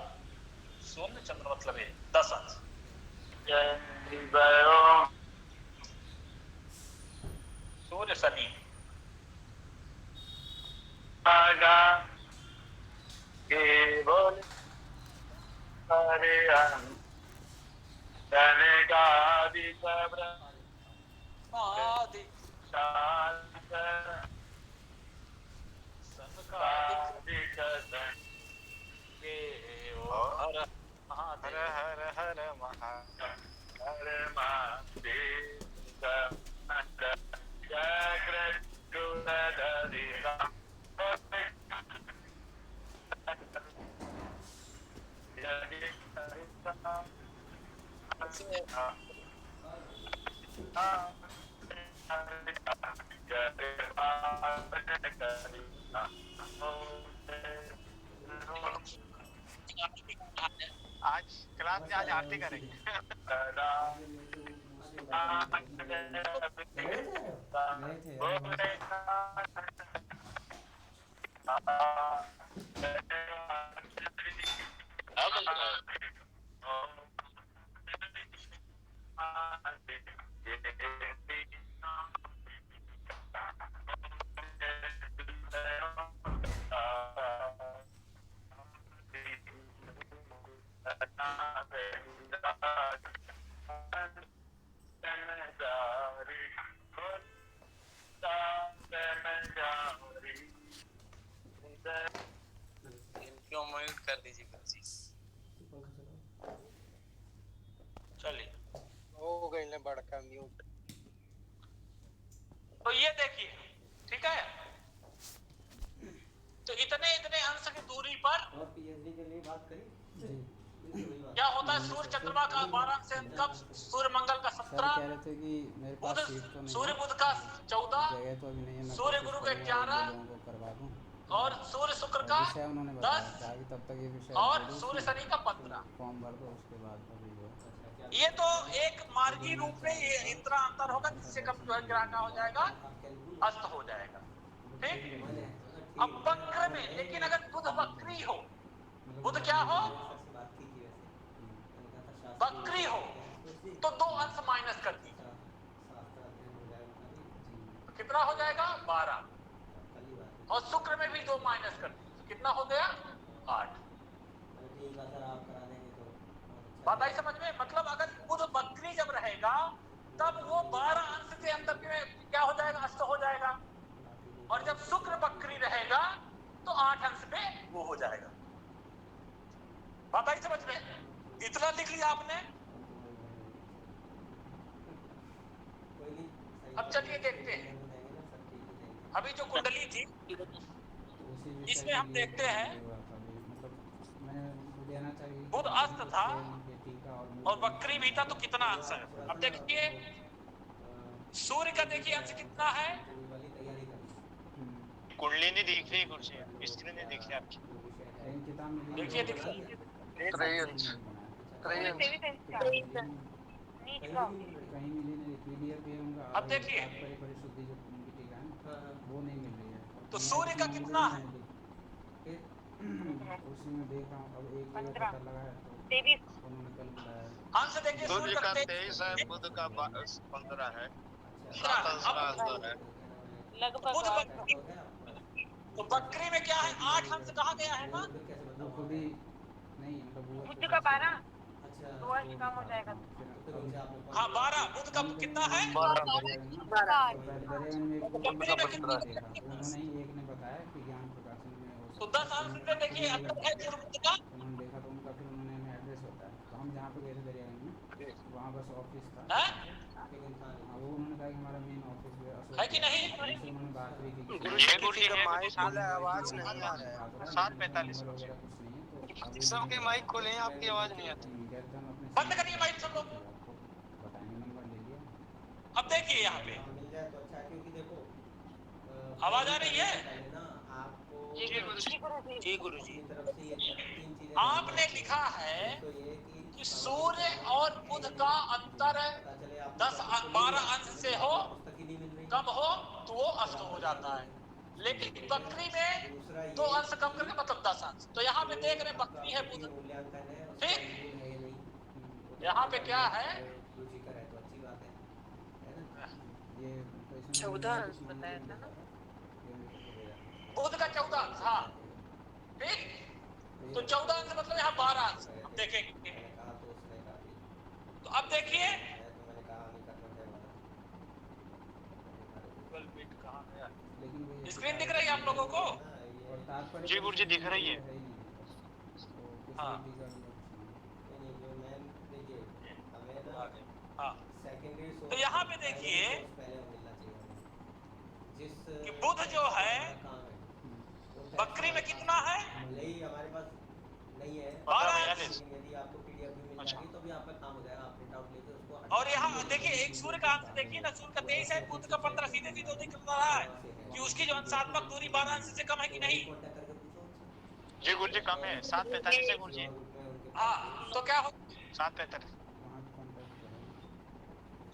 शून्य, चंद्र मतलब 10 अंश। सूर्य शनि हर हर हर आज क्लास में आज आरती करेंगे। चलिए, हो गई बड़का म्यूट। तो ये देखिए, ठीक है, तो इतने इतने अंश की दूरी पर पीएचडी के लिए बात करी क्या होता है? सूर्य चंद्रमा का 12 अंश से कम, सूर्य मंगल का 17, कह रहे थे कि मेरे पास सीट तो नहीं, सूर्य बुध का 14, जगह तो अभी नहीं है, मैं सूर्य गुरु का 11 लोगों को करवा दूं। और सूर्य शुक्र का विषय उन्होंने बताया 10 था कि तब तक ये विषय और सूर्य शनि का 15। फॉर्म भर दो, उसके बाद अभी ये तो एक मार्गी रूप में ये इतना अंतर होगा जिससे कम जो है ग्रह का हो जाएगा, अस्त हो जाएगा। ठीक, अब वक्र में, लेकिन अगर बुध वक्री हो, बुध क्या हो? वक्री जाएगा 12, और शुक्र में भी 2 माइनस कर दीजिए, कितना हो गया 8। बात आई समझ में? मतलब अगर बुध वक्री जब रहेगा तब वो 12 अंश से अंतर में क्या हो जाएगा, अस्त हो जाएगा, और जब शुक्र वक्री रहेगा तो 8 अंश पे वो हो जाएगा। बात आई समझ में? इतना लिख लिया आपने। अब चलिए देखते हैं, अभी जो कुंडली थी इसमें हम देखते हैं बुध अस्त था और वक्री भी था, तो कितना अंश है। अब देखिए सूर्य का देखिए अंश कितना है, कुंडली नहीं दिख रही, कुर्सी स्क्रीन नहीं दिख रही आपकी। देखिए त्रयंश अब देखिए तो सूर्य का कितना है, अंश देखिए सूर्य का का 23 है, बुध का 15 है, लगभग बुध वक्री, तो वक्री में क्या है 8 अंश कहा गया है ना, बुध का 12 तो अंश कम हो जाएगा। हाँ 12, बुध का कितना है, उन्होंने एक ने बताया कि ज्ञान प्रकाशन में हो तो 10 अंश में देखिए अंतर है बुध का। उन्होंने देखा तो उनका फिर उन्होंने हमें एड्रेस होता है, तो हम जहाँ पे गए थे दरियागंज में, वहाँ बस ऑफिस था। है? हाँ, वो उन्होंने कहा कि हमारा मेन ऑफिस है कि नहीं? उन्होंने बात भी की आवाज नहीं आ रहा है। 7:45 वगैरह कुछ नहीं है, तो सबके माइक खोले, आपकी आवाज नहीं आती। बंद करिए माइक सब लोग। बताएंगे, नंबर ले लिया। अब देखिए यहाँ पे आवाज आ रही है। जी गुरुजी। आपने लिखा है कि सूर्य और बुध का अंतर 10-12 अंश से हो, कम हो तो वो अस्त हो जाता है, लेकिन वक्री में 2 अंश कम करके मतलब 10 अंश। तो यहाँ पे देख रहे वक्री है बुध, ठीक, यहाँ पे क्या है 14 अंश बताया था ना, बुध का 14 अंश, हाँ ठीक, तो 14 अंश मतलब यहाँ 12 अंश हम देखेंगे। तो अब देखिए स्क्रीन दिख रही है आप लोगों को? जी गुरुजी दिख रही है। हाँ हाँ, तो यहाँ पे देखिए कि बुध जो है बकरी में कितना है, 12। और यहाँ देखिए एक सूर्य का अंश देखिए ना, सूर्य का 23 है, बुध का 15, सीधे सीधे दिख रहा है कि उसकी जो अंशात्मक दूरी 12 अंश से कम है कि नहीं। जी गुरुजी कम है, 7:45 है गुरुजी। हाँ तो क्या हो, 7:45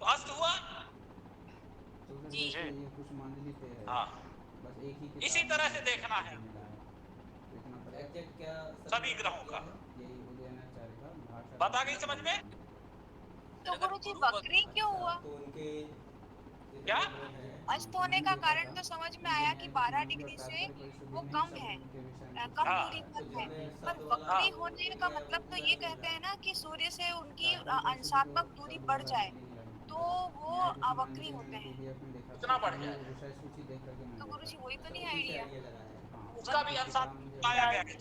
तो अस्त हुआ जी। कुछ मंडली पे है, हाँ, बस एक ही इसी तरह से देखना है सभी ग्रहों का। बात आ गई समझ में? तो गुरुजी वक्री क्यों हुआ? क्या अस्त होने का कारण तो समझ में आया कि 12 डिग्री से वो कम है, कम दूरी पर है, पर वक्री होने का मतलब तो ये कहते हैं ना कि सूर्य से उनकी अंशात्मक दूरी बढ़ जाए तो वो अवक्री होते हैं। कितना बढ़ जाए? तो गुरुजी वही तो नहीं आइडिया, उसका भी अंशात्मक आया गया है,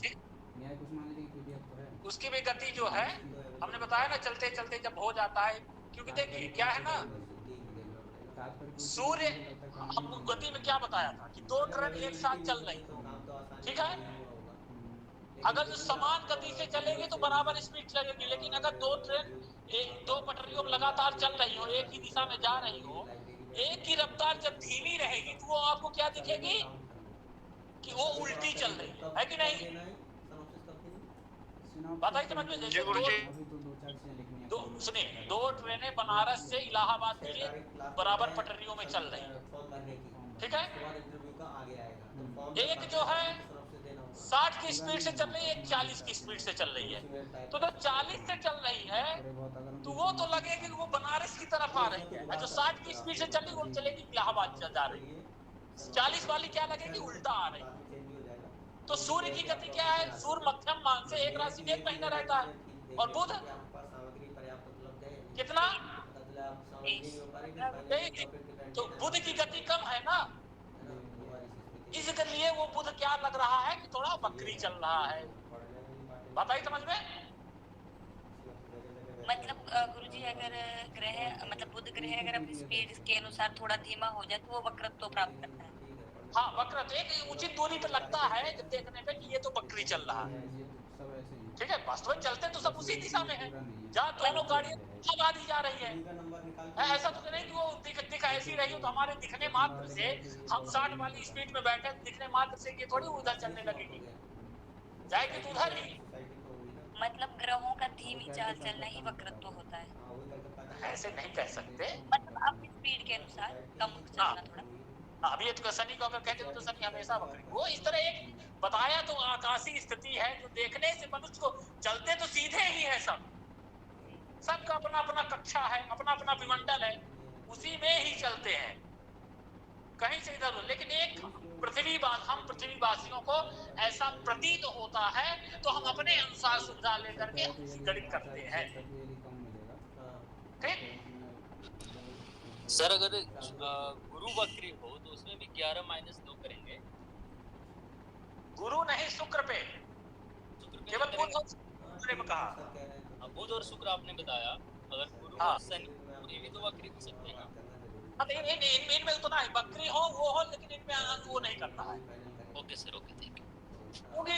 उसकी भी गति जो है हमने बताया ना, चलते चलते जब हो जाता है, क्योंकि देखिए क्या है ना, सूर्य हम गति में क्या बताया था कि 2 ट्रेन एक साथ चल रही, ठीक है, अगर समान गति से चलेगी तो बराबर स्पीड लगेगी, लेकिन अगर 2 ट्रेन 2 पटरियों में लगातार चल रही हो, एक ही दिशा में जा रही हो, एक की रफ्तार जब धीमी रहेगी तो वो आपको क्या दिखेगी कि वो उल्टी चल रही है कि नहीं। बात आई समझ में? सुनिए, 2 ट्रेनें बनारस से इलाहाबाद के लिए बराबर पटरियों में चल रही है, ठीक है, एक जो है 60 की स्पीड से चल रही है, 40 की स्पीड से चल रही है, तो जब 40 से चल रही है तो वो तो लगेगी कि वो बनारस की तरफ आ रही है, जो 60 की स्पीड से चल रही है वो चलेगी इलाहाबाद जा रही है। 40 वाली क्या लगेगी, उल्टा आ रही है। तो सूर्य की गति क्या है, सूर्य मध्यम मान से एक राशि में 1 महीना रहता है, और बुध कितना, 23। तो बुध की गति कम है ना, इसलिए वो बुध क्या लग रहा है कि थोड़ा वक्री चल रहा है। बात आई समझ में? मतलब गुरुजी अगर ग्रह मतलब बुध ग्रह अगर अपनी स्पीड के अनुसार थोड़ा धीमा हो जाए तो वो वक्रत्व प्राप्त करता है। हाँ, वक्रत्व एक उचित दूरी पे लगता है जब देखने पे कि ये तो वक्री चल रहा है। ठीक है, वास्तव में चलते तो सब उसी दिशा में है जहाँ दोनों गाड़ियां अब आधी जा रही है। ऐसा तो नहीं कि वो दिख ऐसी रही हो तो हमारे दिखने मात्र से हम 60 वाली स्पीड में बैठे, दिखने मात्र से ये थोड़ी उधर चलने लगेगी, जाएगी तो उधर ही। मतलब ग्रहों का धीमी चाल चलना ही वक्रत्व होता है। ऐसे नहीं कह सकते, मतलब अपनी स्पीड के अनुसार कम चलना थोड़ा। अभी तो शनि को अगर कहते हो तो शनि हमेशा वक्री, वो इस तरह एक बताया तो आकाशीय स्थिति है जो देखने से मनुष्य को, चलते तो सीधे ही है सबका अपना अपना कक्षा है, अपना अपना विमंडल है, उसी में ही चलते हैं, कहीं से इधर। लेकिन एक हम पृथ्वीवासियों को ऐसा प्रतीत होता है तो हम अपने अनुसार सुविधा लेकर के गणित करते हैं। ठीक, सर अगर गुरु वक्री हो तो उसमें भी 11-2 करेंगे। गुरु नहीं, शुक्र पे, केवल बुध और शुक्र में कहा। बुध और शुक्र आपने बताया, अगर गुरु और शनि भी तो वक्री हो सकते हैं। इनमें उतना ही वक्री हो वो हो, लेकिन इनमें वो नहीं करना है। Okay sir, okay, thank you. क्योंकि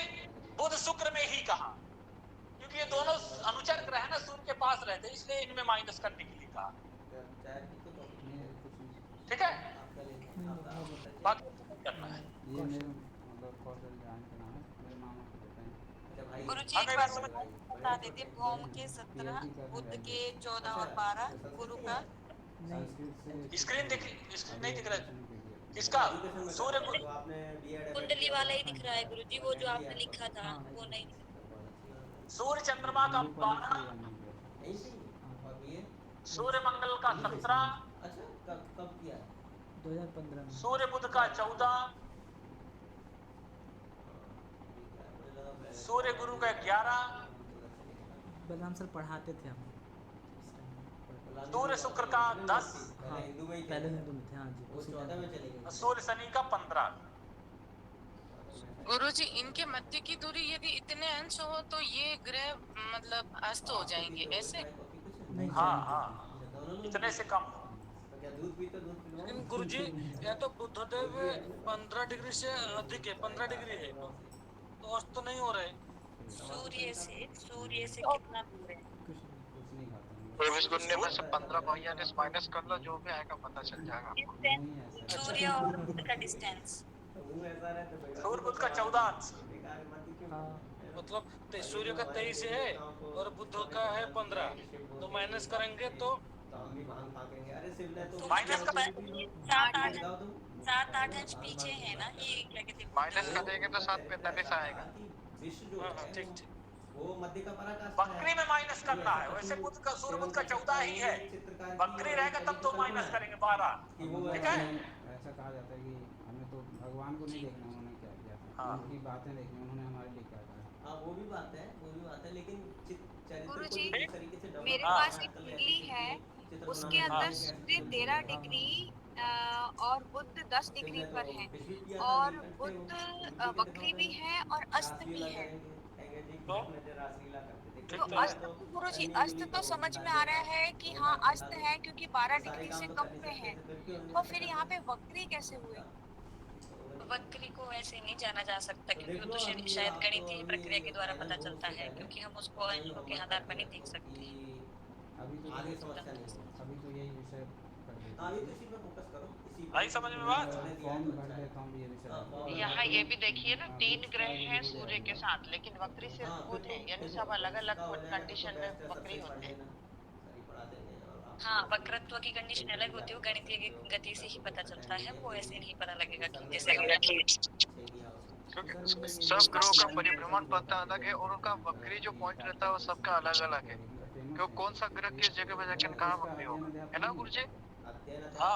बुध शुक्र में ही कहा, क्योंकि ये दोनों अनुचर ग्रह ना सूर्य के पास रहते, इसलिए इनमें माइनस करने के लिए कहा। ठीक है, बाकी करना है। ये मेरे मतलब कौशल जान के नाम है, मेरे मामा को देते हैं। गुरुजी एक बार बता देते, भौम के 17, बुध के 14 और 12, गुरु का स्क्रीन नहीं दिख रहा है किसका, सूर्य कुंडली वाला ही दिख रहा है गुरुजी, वो जो आपने लिखा था वो नहीं। सूर्य चंद्रमा का 12, सूर्य मंगल का 17, कब किया? 2015 में। सूर्य बुध का 14, सूर्य गुरु का 11, बलराम सर पढ़ाते थे हम, सूर्य शुक्र का 10, हाँ, पहले हिंदू में थे, हाँ जी, उसी टाइम में चले गए। सूर्य शनि का 15। गुरुजी इनके मध्य की दूरी यदि इतने अंश हो तो ये ग्रह मतलब अस्त हो जाएंगे ऐसे? हाँ, इतने से कम। लेकिन गुरुजी या तो बुधदेव 15 डिग्री से अधिक है, 15 डिग्री है तो अस्त तो नहीं हो रहे। सूर्य से कितना दूर है? 24 गुने में से 15 माइनस कर लो, जो भी आएगा पता चल जाएगा आपको। सूर्य और बुध का डिस्टेंस, सूर्य बुध का 14 मतलब सूर्य का 23 है और बुध का है 15, तो माइनस करेंगे तो माइनस का 7-8 इंच पीछे है ना, ये क्या कहते हैं, माइनस का देंगे तो 7:45 आएगा। ठीक। वो मध्य का पराकाष्ठा बकरी में माइनस करना है, वैसे बुध का सूर्य बुध का 14 ही है, बकरी रहेगा तब तो माइनस करेंगे 12। ठीक है, ऐसा कहा जाता है कि हमें तो भगवान को नहीं देखना, उन्होंने क्या किया था, उनकी बातें देखनी, उन्होंने हमारे लिए क्या कहा। हाँ वो भी बात है, लेकिन गुरुजी मेरे पास एक कुंडली है, उसके अंदर सूर्य 13 डिग्री और बुध 10 डिग्री पर है, और बुध वक्री भी है और अस्त भी है। तो अस्त गुरुजी, अस्त तो समझ में आ रहा है कि हाँ अस्त है क्योंकि 12 डिग्री से कम पे है, तो फिर यहाँ पे वक्री कैसे हुए? वक्री को ऐसे नहीं जाना जा सकता क्योंकि वो तो शायद गणितीय प्रक्रिया के द्वारा पता चलता है, क्योंकि हम उसको अंकों के आधार पर नहीं देख सकते। अभी तो यही विषय आई समझ में बात। यहाँ ये भी देखिए ना, 3 ग्रह हैं सूर्य के साथ, लेकिन वक्री सिर्फ बुध है, यानी सब अलग अलग कंडीशन में वक्री होते हैं। हाँ, वक्रत्व की कंडीशन अलग होती है, गणितीय गति से ही पता चलता है, वो ऐसे नहीं पता लगेगा कि जैसे सब ग्रहों का परिभ्रमण पता अलग है और उनका वक्री जो पॉइंट रहता है वो सबका अलग अलग है, क्यों कौन सा ग्रह किस जगह पे जाकर कहाँ वक्री होगा, है ना गुरुजी? हाँ।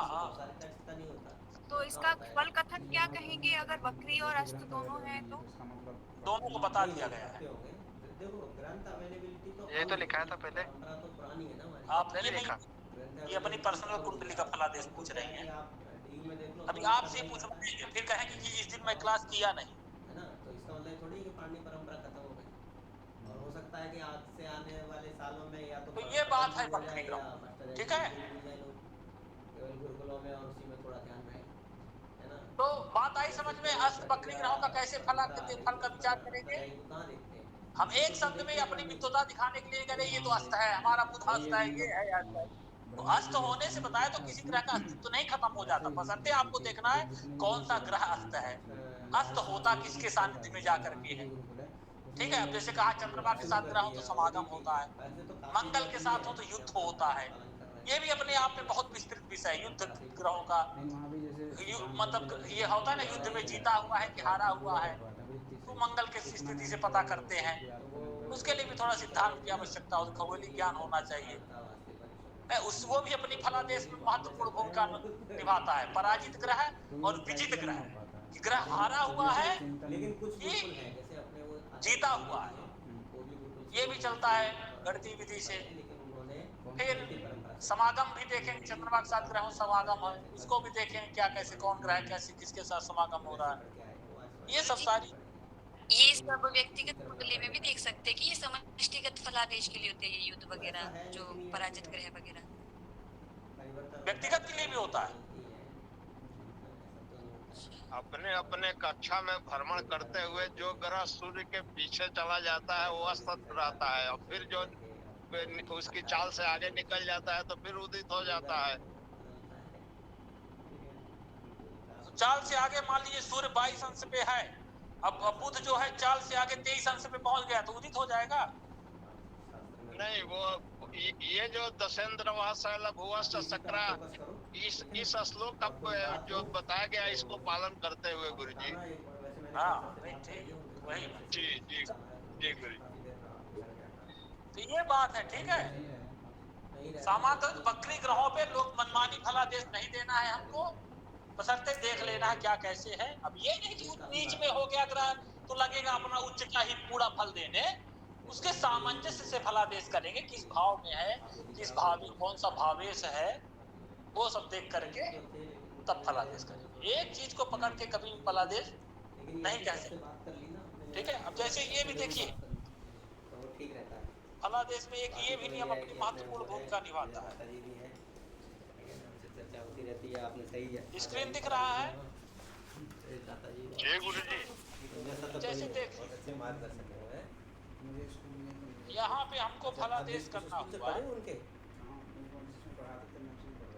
तो इसका फल कथन क्या कहेंगे अगर वक्री और अस्त दोनों हैं तो? दोनों को बता दिया गया है। देखो ग्रंथ अवेलेबिलिटी तो ये तो लिखा था पहले। परंपरा तो पुरानी है ना हमारी। आपने नहीं लिखा, ये अपनी पर्सनल कुंडली का फलादेश पूछ रही हैं। अभी आपसे ही पूछवाएंगे, फिर कहेंगे कि इस दिन मैं क्लास किया नहीं, है ना, तो इसका मतलब थोड़ी कि पाणिनि परंपरा खत्म हो गई, और हो सकता है कि आज से आने वाले सालों में या तो ये बात है वक्री ग्रह, ठीक है। केवल गुरुकुलों में और उसी में थोड़ा ध्यान रहे, है ना। तो बात आई समझ में, अस्त वक्री ग्रहों का कैसे फल का विचार करेंगे। कहाँ देखते हैं हम एक शब्द में अपनी विद्वता दिखाने के लिए करें, ये तो अस्त है, हमारा बुध अस्त है, ये है अस्त है। तो अस्त होने से बताया तो किसी ग्रह का अस्तित्व नहीं खत्म हो जाता, बशर्ते आपको देखना है कौन सा ग्रह अस्त है। अस्त होता किसके सानिध्य में जाकर के है, ठीक है। अब जैसे कहा चंद्रमा के साथ ग्रह हो तो समागम होता है, मंगल के साथ हो तो युद्ध होता है। ये भी अपने आप में बहुत विस्तृत विषय है युद्ध ग्रहों का। मतलब ये होता है ना, युद्ध में जीता हुआ है कि हारा हुआ है, तो मंगल के स्थिति से पता करते हैं। उसके लिए भी थोड़ा सिद्धांत की आवश्यकता हो, खगोलीय ज्ञान होना चाहिए। वो भी अपनी फलादेश में महत्वपूर्ण भूमिका निभाता है। पराजित ग्रह और विजित ग्रह, ग्रह हारा हुआ है लेकिन कुछ कि जीता हुआ है, ये भी चलता है गणितीय विधि से। फिर समागम भी देखेंगे, चंद्रमा के साथ ग्रहों समागम है, उसको भी देखेंगे क्या कैसे कौन ग्रह कैसे किसके साथ समागम हो रहा है। ये सब सारी ये सब व्यक्तिगत कुंडली में भी देख सकते हैं कि ये समष्टिगत फलादेश के लिए होते हैं, ये युद्ध वगैरह जो पराजित ग्रह वगैरह व्यक्तिगत के लिए भी होता है। अपने अपने कक्षा में भ्रमण करते हुए जो ग्रह सूर्य के पीछे चला जाता है वो अस्त रहता है, और फिर जो उसकी चाल से आगे निकल जाता है तो फिर उदित हो जाता है। चाल से आगे मान लीजिए सूर्य 22 अंश पे है, अब बुध जो है चाल से आगे 23 अंश पे पहुंच गया तो उदित हो जाएगा। नहीं, वो ये जो दशेंद्र वासल भुवश्च सक्रा, इस श्लोक का जो बताया गया इसको पालन करते हुए गुरुजी। हाँ वही जी जी जी गुरुजी। तो ये बात है, ठीक है। सामान्यतः वक्री ग्रहों पे लोग मनमानी फलादेश नहीं देना है हमको, बशर्ते देख लेना है क्या कैसे है। अब ये नहीं कि नीच में हो गया ग्रह तो लगेगा अपना उच्च का ही पूरा फल देने, उसके सामंजस्य से फलादेश करेंगे, किस भाव में है, किस भाव में कौन सा भावेश है, वो सब देख करके तब फलादेश करेंगे। एक चीज को पकड़ के कभी फलादेश नहीं कह सकते, ठीक है। अब जैसे ये भी देखिए फलादेश में एक ये भी नियम अपनी महत्वपूर्ण भूमिका निभाता है। स्क्रीन दिख रहा है, जय गुरुजी। जैसे देखिए यहाँ पे हमको फलादेश करना हुआ है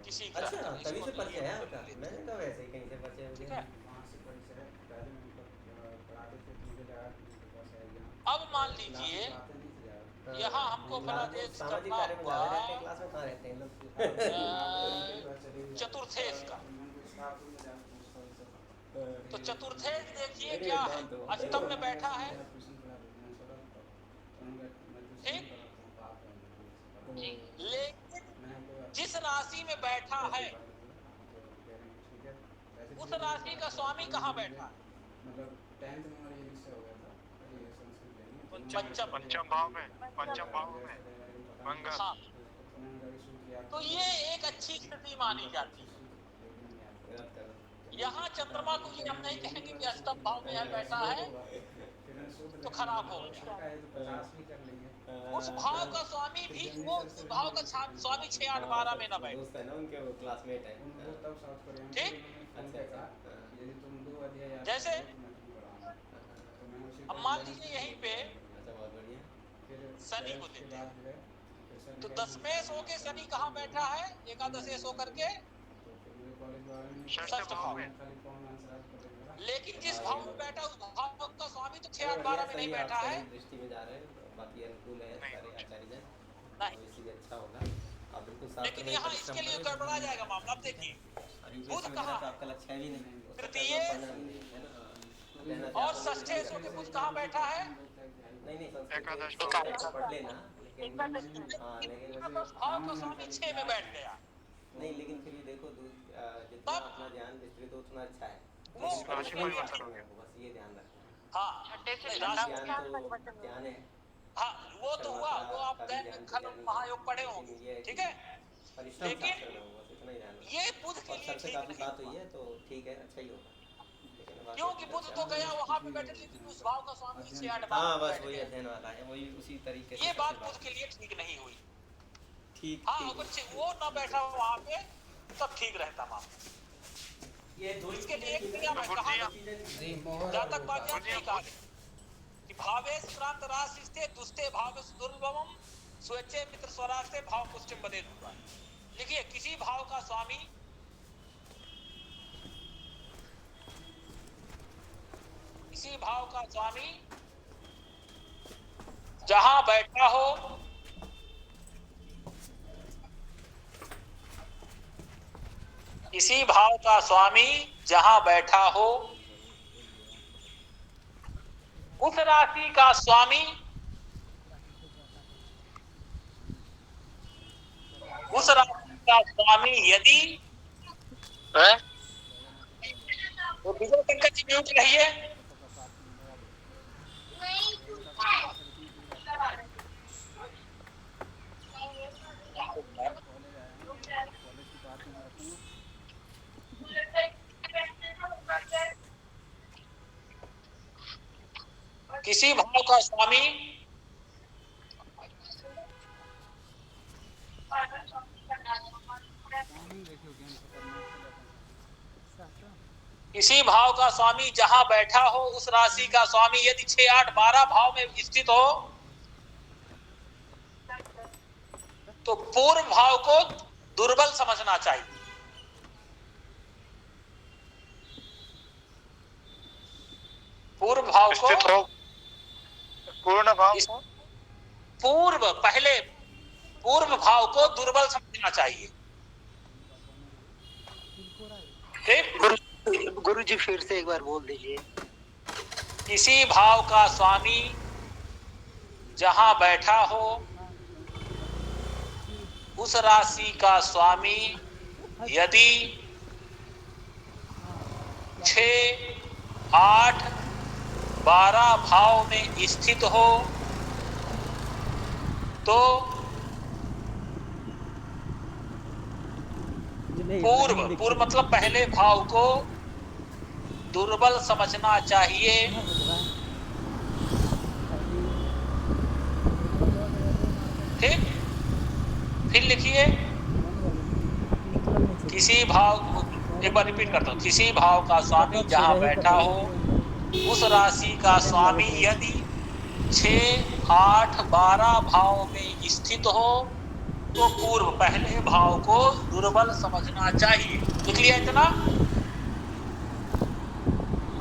किसी ग्रह का, तभी से परिचय है आपका, मैंने कहा वैसे ही कहीं से परिचय हो ठीक गया। है। अब मान लीजिए यहाँ हमको फलादेश सामाजिक करना कार्य में हुआ ज्यादा रहते हैं, क्लास में कहाँ रहते हैं लोग। चतुर्थेश का, तो चतुर्थेश देखिए क्या है, अष्टम में बैठा है, ठीक। लेकिन जिस राशि में बैठा है उस राशि का स्वामी कहाँ बैठा है? पंचम भाव में मंगल। हाँ, तो ये एक अच्छी स्थिति मानी जाती है। यहाँ चंद्रमा को ये हम नहीं कहेंगे कि अष्टम भाव में है बैठा है तो खराब हो गया। उस भाव का स्वामी भी, वो उस भाव का स्वामी 6, 8, 12 में न बैठे, उनके क्लासमेट है, ठीक। जैसे अब मान लीजिए यहीं पे शनि को लेते हैं, तो दशमेश होके शनि कहाँ बैठा है, एकादशेश होकर के षष्ठ भाव में। लेकिन जिस भाव में बैठा उस भाव का स्वामी तो 6, 8, 12 में नहीं बैठा है। दृष्टि में जा रहे हैं, बाकी अनुकूल है सारे आचार्य नहीं, इसलिए अच्छा होगा। आप बिल्कुल लेकिन यहाँ इसके लिए गड़बड़ा जाएगा मामला। अब देखिए बुध कहाँ, आपका लक्ष्य है भी नहीं, तृतीय और षष्ठेश होके बुध कहाँ बैठा है, नहीं एकादश पढ़ लेना, लेकिन भाव का स्वामी 6 में बैठ गया। नहीं, लेकिन फिर ये देखो जितना अपना ध्यान विस्तृत हो उतना अच्छा है। बस ये ध्यान रखना। हाँ छठे से ध्यान छठा तो ध्यान है। हाँ वो तो हुआ, वो आप खल महायोग पढ़े होंगे, ठीक है। परिश्रम लेकिन शास्त्र में होगा, इतना ही ध्यान ये बुध के और लिए सर से ठीक काफी नहीं बात हुई हुआ, है तो ठीक है, अच्छा ही होगा। लेकिन क्योंकि बुध तो गया वहां पे बैठे, लेकिन उस भाव का स्वामी 6-8 हाँ बस वही अध्ययन वाला है, वही उसी तरीके से ये बात बुध के लिए ठीक नहीं हुई। ठीक हाँ अगर वो न बैठा वहां पे तब ठीक रहता मामला। ये दो इसके लिए एक क्रिया मैं कहा जातक बाजार नहीं कहा कि भावेश प्रांत राशिस्ते दुस्ते भावेश दुर्लभम स्वेच्छे मित्र स्वरास्ते भाव पुष्टिम बदे दूंगा। लिखिए किसी भाव का स्वामी किसी भाव का स्वामी जहां बैठा हो किसी भाव का स्वामी जहां बैठा हो उस राशि का स्वामी यदि तो विजय शंकर जी म्यूट रहिए। किसी भाव का स्वामी किसी भाव का स्वामी जहां बैठा हो उस राशि का स्वामी यदि 6, 8, 12 भाव में स्थित हो तो पूर्व भाव को दुर्बल समझना चाहिए। पूर्व भाव को पूर्ण भाव पूर्व भाव को दुर्बल समझना चाहिए। गुरु जी फिर से एक बार बोल दीजिए। किसी भाव का स्वामी जहां बैठा हो उस राशि का स्वामी यदि 6, 8, 12 भाव में स्थित हो तो पूर्व मतलब पहले भाव को दुर्बल समझना चाहिए। ठीक, फिर लिखिए किसी भाव, एक बार रिपीट करता हूं, किसी भाव का स्वामी जहां बैठा हो उस राशि का स्वामी यदि 6, 8, 12 भाव में स्थित हो तो पूर्व पहले भाव को दुर्बल समझना चाहिए। लिख लिया इतना?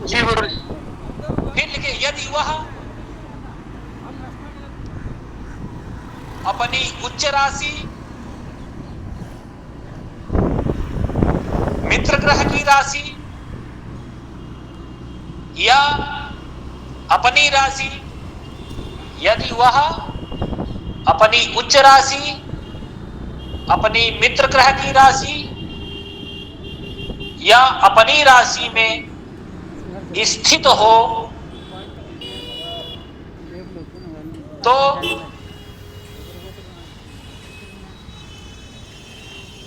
जी गुरु। फिर लिखे यदि वह अपनी उच्च राशि मित्र ग्रह की राशि या अपनी राशि यदि वह अपनी उच्च राशि अपनी मित्र ग्रह की राशि या अपनी राशि में स्थित हो तो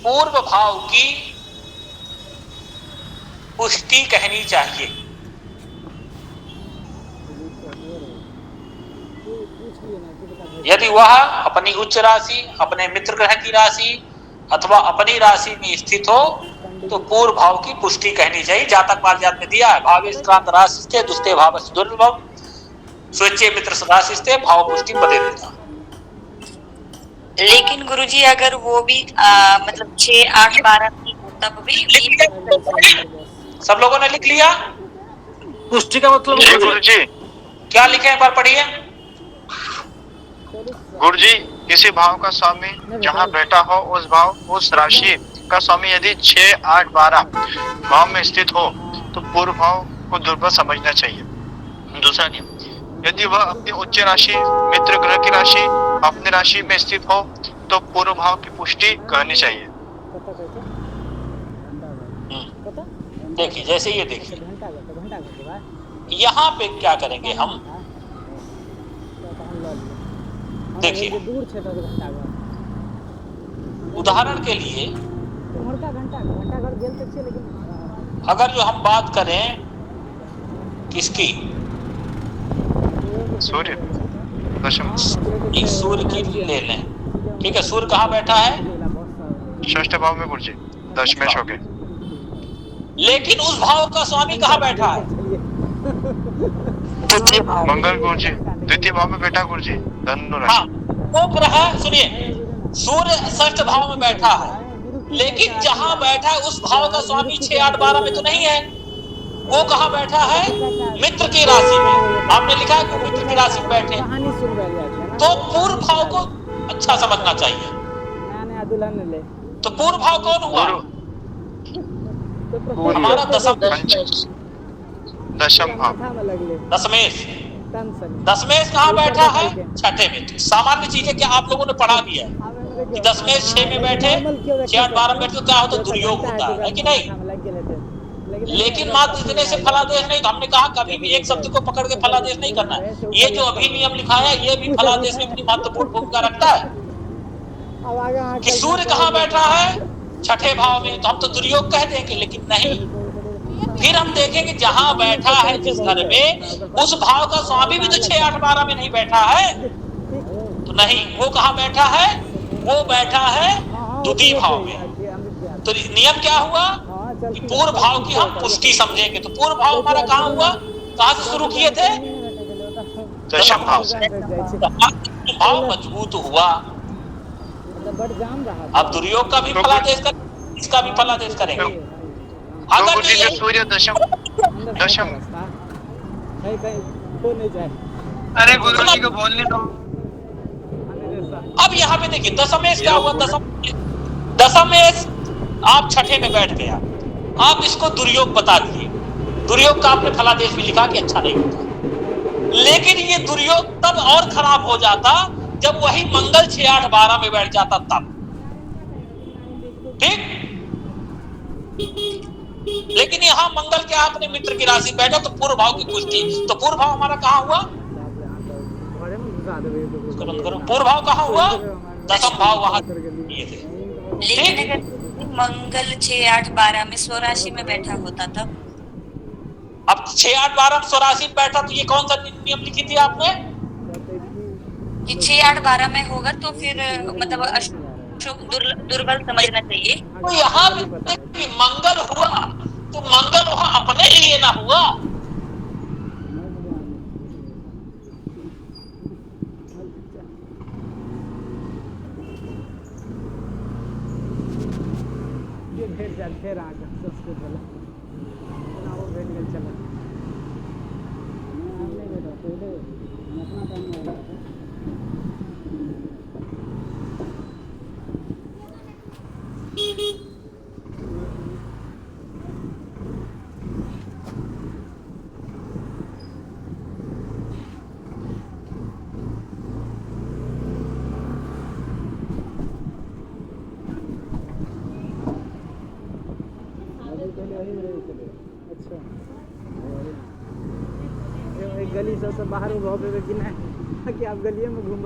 पूर्व भाव की पुष्टि कहनी चाहिए। यदि वह अपनी उच्च राशि अपने मित्र ग्रह की राशि अथवा अपनी राशि में स्थित हो तो पूर्व भाव की पुष्टि कहनी चाहिए। जातक पारिजात में दिया है भावे क्रांत राशि दुस्ते भाव दुर्लभम स्वेच्छे मित्र राशि से भाव पुष्टि बदे देता। लेकिन गुरुजी अगर वो भी मतलब 6, 8, 12 तब भी सब लोगों ने लिख लिया? पुष्टि का मतलब गुरु जी क्या लिखे एक बार पढ़िए। गुरु जी किसी भाव का स्वामी जहाँ बैठा हो उस राशि का स्वामी यदि 6, 8, 12 भाव में स्थित हो तो पूर्व भाव को दुर्बल समझना चाहिए। दूसरा नियम, यदि वह अपनी उच्च राशि मित्र ग्रह की राशि अपनी राशि में स्थित हो तो पूर्व भाव की पुष्टि करनी चाहिए। देखिए जैसे ये देखिए, यहाँ पे क्या करेंगे हम, देखिए उदाहरण के लिए अगर जो हम बात करें किसकी, सूर्य दशम सूर्य की ले लें, ठीक है। सूर्य कहाँ बैठा है? षष्ठ भाव में गुरुजी, दशमेश हो गए। लेकिन उस भाव का स्वामी कहाँ बैठा है? मंगल गुरुजी, द्वितीय भाव में बैठा गुरुजी, धनु राशि। हाँ, वो ग्रह सुनिए, सूर्य षष्ठ भाव में बैठा है, लेकिन जहां बैठा है उस भाव का स्वामी 6, 8, 12 में तो नहीं है। वो कहाँ बैठा है? मित्र की राशि में। आपने लिखा है कि मित्र की राशि में बैठे, तो पूर्व भाव को अच्छा समझना चाहिए। तो पूर्व भाव कौन हुआ? हमारा दशम भाव, दशमेश। दशमेश कहाँ बैठा है? छठे में। सामान्य चीजें क्या आप लोगों ने पढ़ा भी है कि दशमेश 6 में बैठे, 6, 8, 12 में बैठे तो क्या होता है? दुर्योग होता है कि नहीं? लेकिन मात्र इतने से फलादेश नहीं, तो हमने कहा कभी भी एक शब्द को पकड़ के फलादेश नहीं करना है। ये जो अभी नियम लिखा है ये भी फलादेश में अपनी महत्वपूर्ण भूमिका रखता है कि सूर्य कहाँ बैठा है? छठे भाव में, तो हम तो दुर्योग कह देंगे, लेकिन नहीं। फिर हम देखेंगे जहां बैठा है जिस घर में, उस भाव का स्वामी भी तो 6, 8, 12 में नहीं बैठा है, तो नहीं। वो कहाँ बैठा है? वो बैठा है द्वितीय भाव में। तो नियम क्या हुआ कि पूर्व भाव की हम पुष्टि समझेंगे। तो पूर्व भाव हमारा कहाँ हुआ? कहाँ से शुरू किए थे? दशम भाव से। भाव मजबूत हुआ। अब दुर्योग का भी फलादेश करेंगे, इसका भी फलादेश करेंगे। अगर सूर्य दशम अरे गुरुजी को बोलने दो। अब यहाँ पे देखिए दशमेश क्या हुआ? दशमेश आप छठे में बैठ गया, आप इसको दुर्योग बता दिए। दुर्योग का आपने फलादेश भी लिखा कि अच्छा नहीं होता, लेकिन ये दुर्योग तब और खराब हो जाता जब वही मंगल 6, 8, 12 में बैठ जाता तब, ठीक। लेकिन यहाँ मंगल क्या अपने मित्र की राशि बैठा, तो पूर्व भाव की पुष्टि। तो पूर्व भाव हमारा कहाँ हुआ? पूर्व भाव कहाँ हुआ? दशम भाव वहां किए थे। लेकिन अगर मंगल 6, 8, 12 में स्वराशि में बैठा होता तब? अब 6, 8, 12 में स्वराशि में बैठा, तो ये कौन सा नियम लिखी थी आपने कि 6, 8, 12 में होगा तो फिर मतलब दुर्बल समझना चाहिए। तो यहाँ भी मंगल हुआ, तो मंगल वहां अपने लिए ना हुआ। फिर आकर संस्कृत बोला वो भेट गल चला हमने बेटा पहले अपना काम हो रहा था। अच्छा एक गली से बाहर भाव पे कि ना कि आप गलियों में घूम